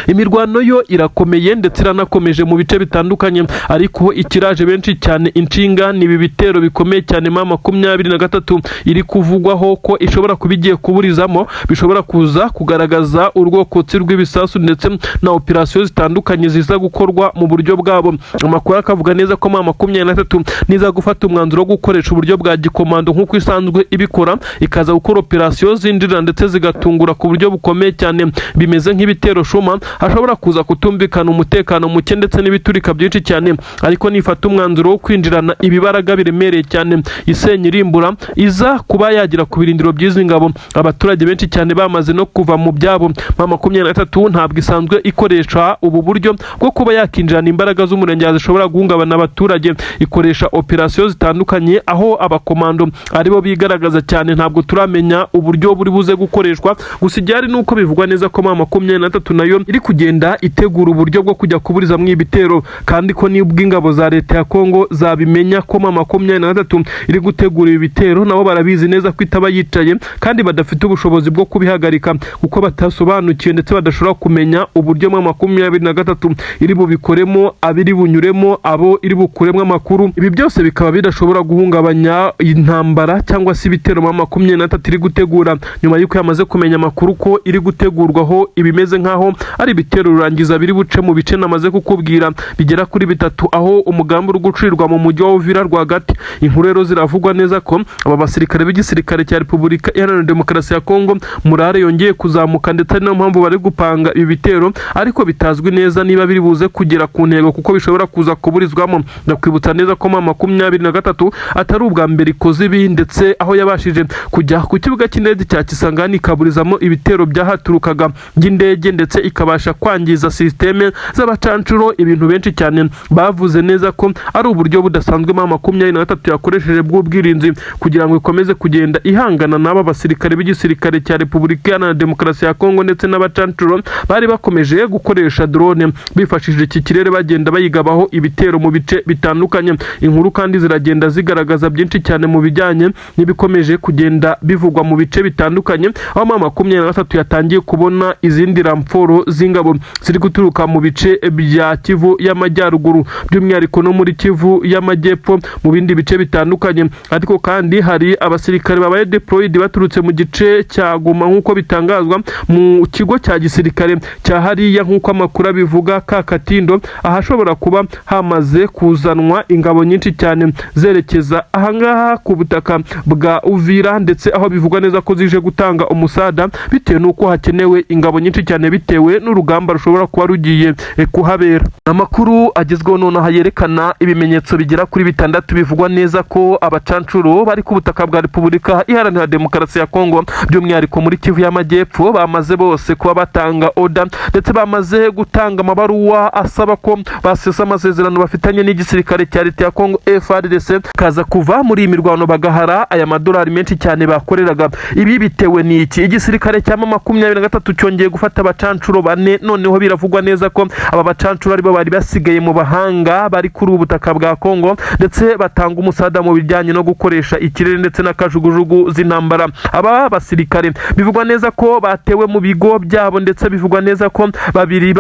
Imirwano yo irakomeye ndetse iranakomeje mu bice bitandukanye, ariko ikiraje benshi cyane inshinga ni ibi bitero bikomeye cyane M23 iri kuvugwaho ko ishobora kubigiye kuburizamo, bishobora kuza kugaragaza urwokotsi rw'ibisasu ndetse na operasiyo zitandukanye ziza gukorwa mu buryo bwabo. Amakuru akavuga neza ko M23 niza gufata umwanzuro wo gukoresha uburyo bwa gikomando nk'uko isanzwe ibikora, ikaza gukora operasiyo zinjira ndetse zigatungura ku buryo bukomeye cyane, bimeze nk'ibitero shuma hashobora kuza kutumvikana umutekano muke ndetse n'ibiturika byinshi cyane. Ariko nifata umwanzuro wo kwinjirana ibibaraga biremereye cyane, isenya irimbura iza kuba yagira ku birindiro by'izi ngabo. Abaturage benshi cyane bamaze no kuva mu byabo. M23 ntabwo isanzwe ikoresha ubu buryo bwo kuba yakinjirana imbaraga z'umurenge zishobora guhungabana abaturage, ikoresha operasiyo zitandukanye aho abakomando aribo bigaragaza cyane. Ntabwo turamenya uburyo buri buze gukoreshwa, gusa ibyari nuko bivugwa neza ko M23 nayo nayo iri kugenda itegura uburyo bwo kujya kuburiza mu ibitero, kandi ko nibwo ingabo za leta ya Kongo zabimenya ko M23 iri gutegura ibitero, nabo barabizi neza ko itaba yicaye kandi badafite ubushobozi bwo kubihagarika, kuko batasobanukiye ndetse badashobora kumenya uburyo M23 iri bubikoremo, abiri bunyuremo, abo iri bukuremo amakuru. Ibi byose bikaba bidashobora guhungabanya intambara cyangwa se ibitero M23 iri gutegura, nyuma yuko yamaze kumenya amakuru ko iri gutegurwaho ibimeze nkaho ari ibitero rurangiza biri buce mu bice namaze kukubwira bigera kuri bitatu, aho umugambi uri gucirirwa mu mujyi wa Uvira rwagati. Inkuru rero ziravugwa neza ko aba basirikare b'igisirikare cya Repubulika Iharanira Demokarasi ya Kongo murare yongeye kuzamuka, ndetse ari nayo mpamvu bari gupanga ibi bitero, ariko bitazwi neza niba biri buze kugera ku ntego kuko bishobora kuza kuburizwamo. Ndakwibutsa neza ko M23 atari ubwa mbere ikoze ibi, ndetse aho yabashije kujya ku kibuga cy'indege cya Kisangani ikaburizamo ibitero byahaturukaga by'indege, ndetse ikabasha kwangiza systeme z'abacancuro. Ibintu benshi cyane bavuze neza ko ari uburyo budasanzwe M23 yakoresheje bw'ubwirinzi kugira ngo ikomeze kugenda ihangana n'aba basirikare b'igisirikare cya Repubulika Iharanira Demokarasi ya Kongo, ndetse n'abacancuro bari bakomeje gukoresha drone bifashishije iki kirere bagenda bayigabaho ibitero mu bice bitandukanye. Inkuru kandi ziragenda zigaragaza byinshi cyane mu bijyanye n'ibikomeje kugenda bivugwa mu bice bitandukanye, aho M23 yatangiye kubona izindi ramforo z'ingabo ziri guturuka mu bice bya Kivu y'Amajyaruguru, by'umwihariko no muri Kivu y'Amajyepfo mu bindi bice bitandukanye. Ariko kandi hari abasirikare babaye deployed baturutse mu gice cya Goma nk'uko bitangazwa mu kigo cya gisirikare cya hariya, nk'uko amakuru abivuga Katindo, ahashobora kuba hamaze kuzanwa ingabo nyinshi cyane zerekeza ahangaha ku butaka bwa Uvira, ndetse aho bivugwa neza ko zije gutanga umusada bitewe n'uko hakenewe ingabo nyinshi cyane bitewe n'urugamba rushobora kuba rugiye kuhabera. Amakuru agezweho nonaha yerekana ibimenyetso bigera kuri 6 bivugwa neza ko abacancuro bari ku butaka bwa Repubulika Iharanira Demokarasi ya Kongo, by'umwihariko muri Kivu y'Amajyepfo, bamaze bose kuba batanga oda, ndetse bamaze gutanga amabaruwa asaba ko basesa amasezerano bafitanye n'igisirikare cya leta ya Kongo FARDC kaza kuva muri iyi mirwano bagahara aya madolari menshi cyane bakoreraga. Ibi bitewe n'iki? Igisirikare cya M23 cyongeye gufata abacancuro 4, noneho biravugwa neza ko aba bacancuro aribo bari basigaye mu bahanga bari kuri ubutaka bwa Kongo, ndetse batanga umusada mu bijyanye no gukoresha ikirere ndetse n'akajugujugu z'intambara. Aba basirikare bivugwa neza ko batewe mu bigo byabo, ndetse bivugwa neza ko babiri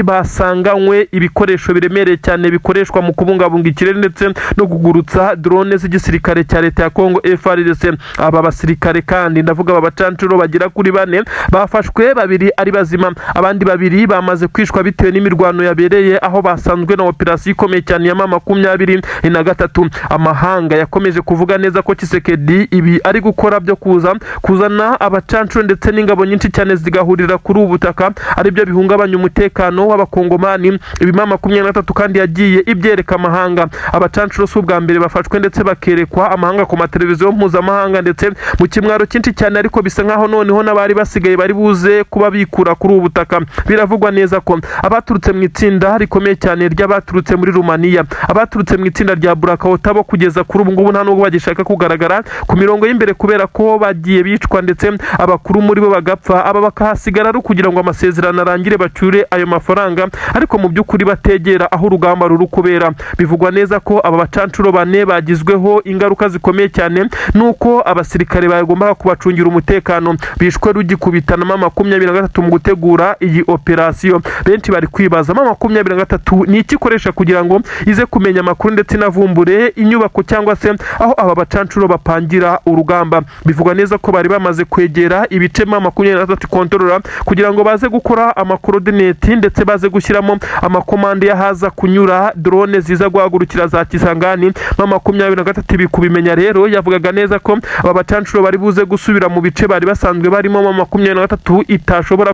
basanganywe ibikoresho biremereye cyane bikoreshwa mu kubungabunga ikirere ndetse no kugurutsa drone z'igisirikare cya leta ya Kongo FARDC. Aba basirikare kandi ndavuga aba bacancuro bagira kuri 4 bafashwe, 2 ari bazima, abandi 2 bamaze kwishwa bitewe n'imirwano yabereye aho basanzwe na operasiyo ikomeye cyane ya M23. Amahanga yakomeje kuvuga neza ko Tshisekedi ibi ari gukora byo kuzana abacancuro ndetse n'ingabo nyinshi cyane zigahurira kuri ubu butaka, ari byo bihungabanya umutekano w'abakongomani. Ibi M23 kandi yagiye ibyereka amahanga. Abacancuro si ubwa mbere bafashwe ndetse bakerekwa amahanga ku mateleviziyo mpuzamahanga ndetse mu kimwaro cyinshi cyane, ariko bisa nkaho noneho n'abari basigaye bari buze kuba bikura kuri ubu butaka. Biravugwa neza ko abaturutse mu itsinda rikomeye cyane ry'abaturutse muri Rumaniya, abaturutse mu itsinda rya Burakawota bo kugeza kuri ubu ngubu nta nubwo bagishaka kugaragara ku mirongo y'imbere kubera ko bagiye bicwa ndetse abakuru muri bo bagapfa, aba bakahasigara ari kugira ngo amasezerano arangire bacyure ayo mafaranga, ariko mu by'ukuri bategera aho urugamba ruri kubera. Bivugwa neza ko aba bacancuro 4 bagizweho ingaruka zikomeye cyane nuko abasirikare bagomba kubacungira umutekano bishwe rugikubitana M23 mu gutegura iyi operasiyo. Benshi bari kwibaza M23 ni iki ikoresha kugira ngo ize kumenya amakuru ndetse navumbure inyubako cyangwa se aho aba bacancuro bapangira urugamba. Bivugwa neza ko bari bamaze kwegera ibice M23 kontrola kugira ngo baze gukora amakoordinate ndetse baze gushyiramo amakomande yahaza kunyura drone ziza guhagurukira za Kisangani. M23 bikubimenya rero yavugaga neza ko aba bacancuro bari buze gusubira mu bice bari basanzwe barimo M23 itashobora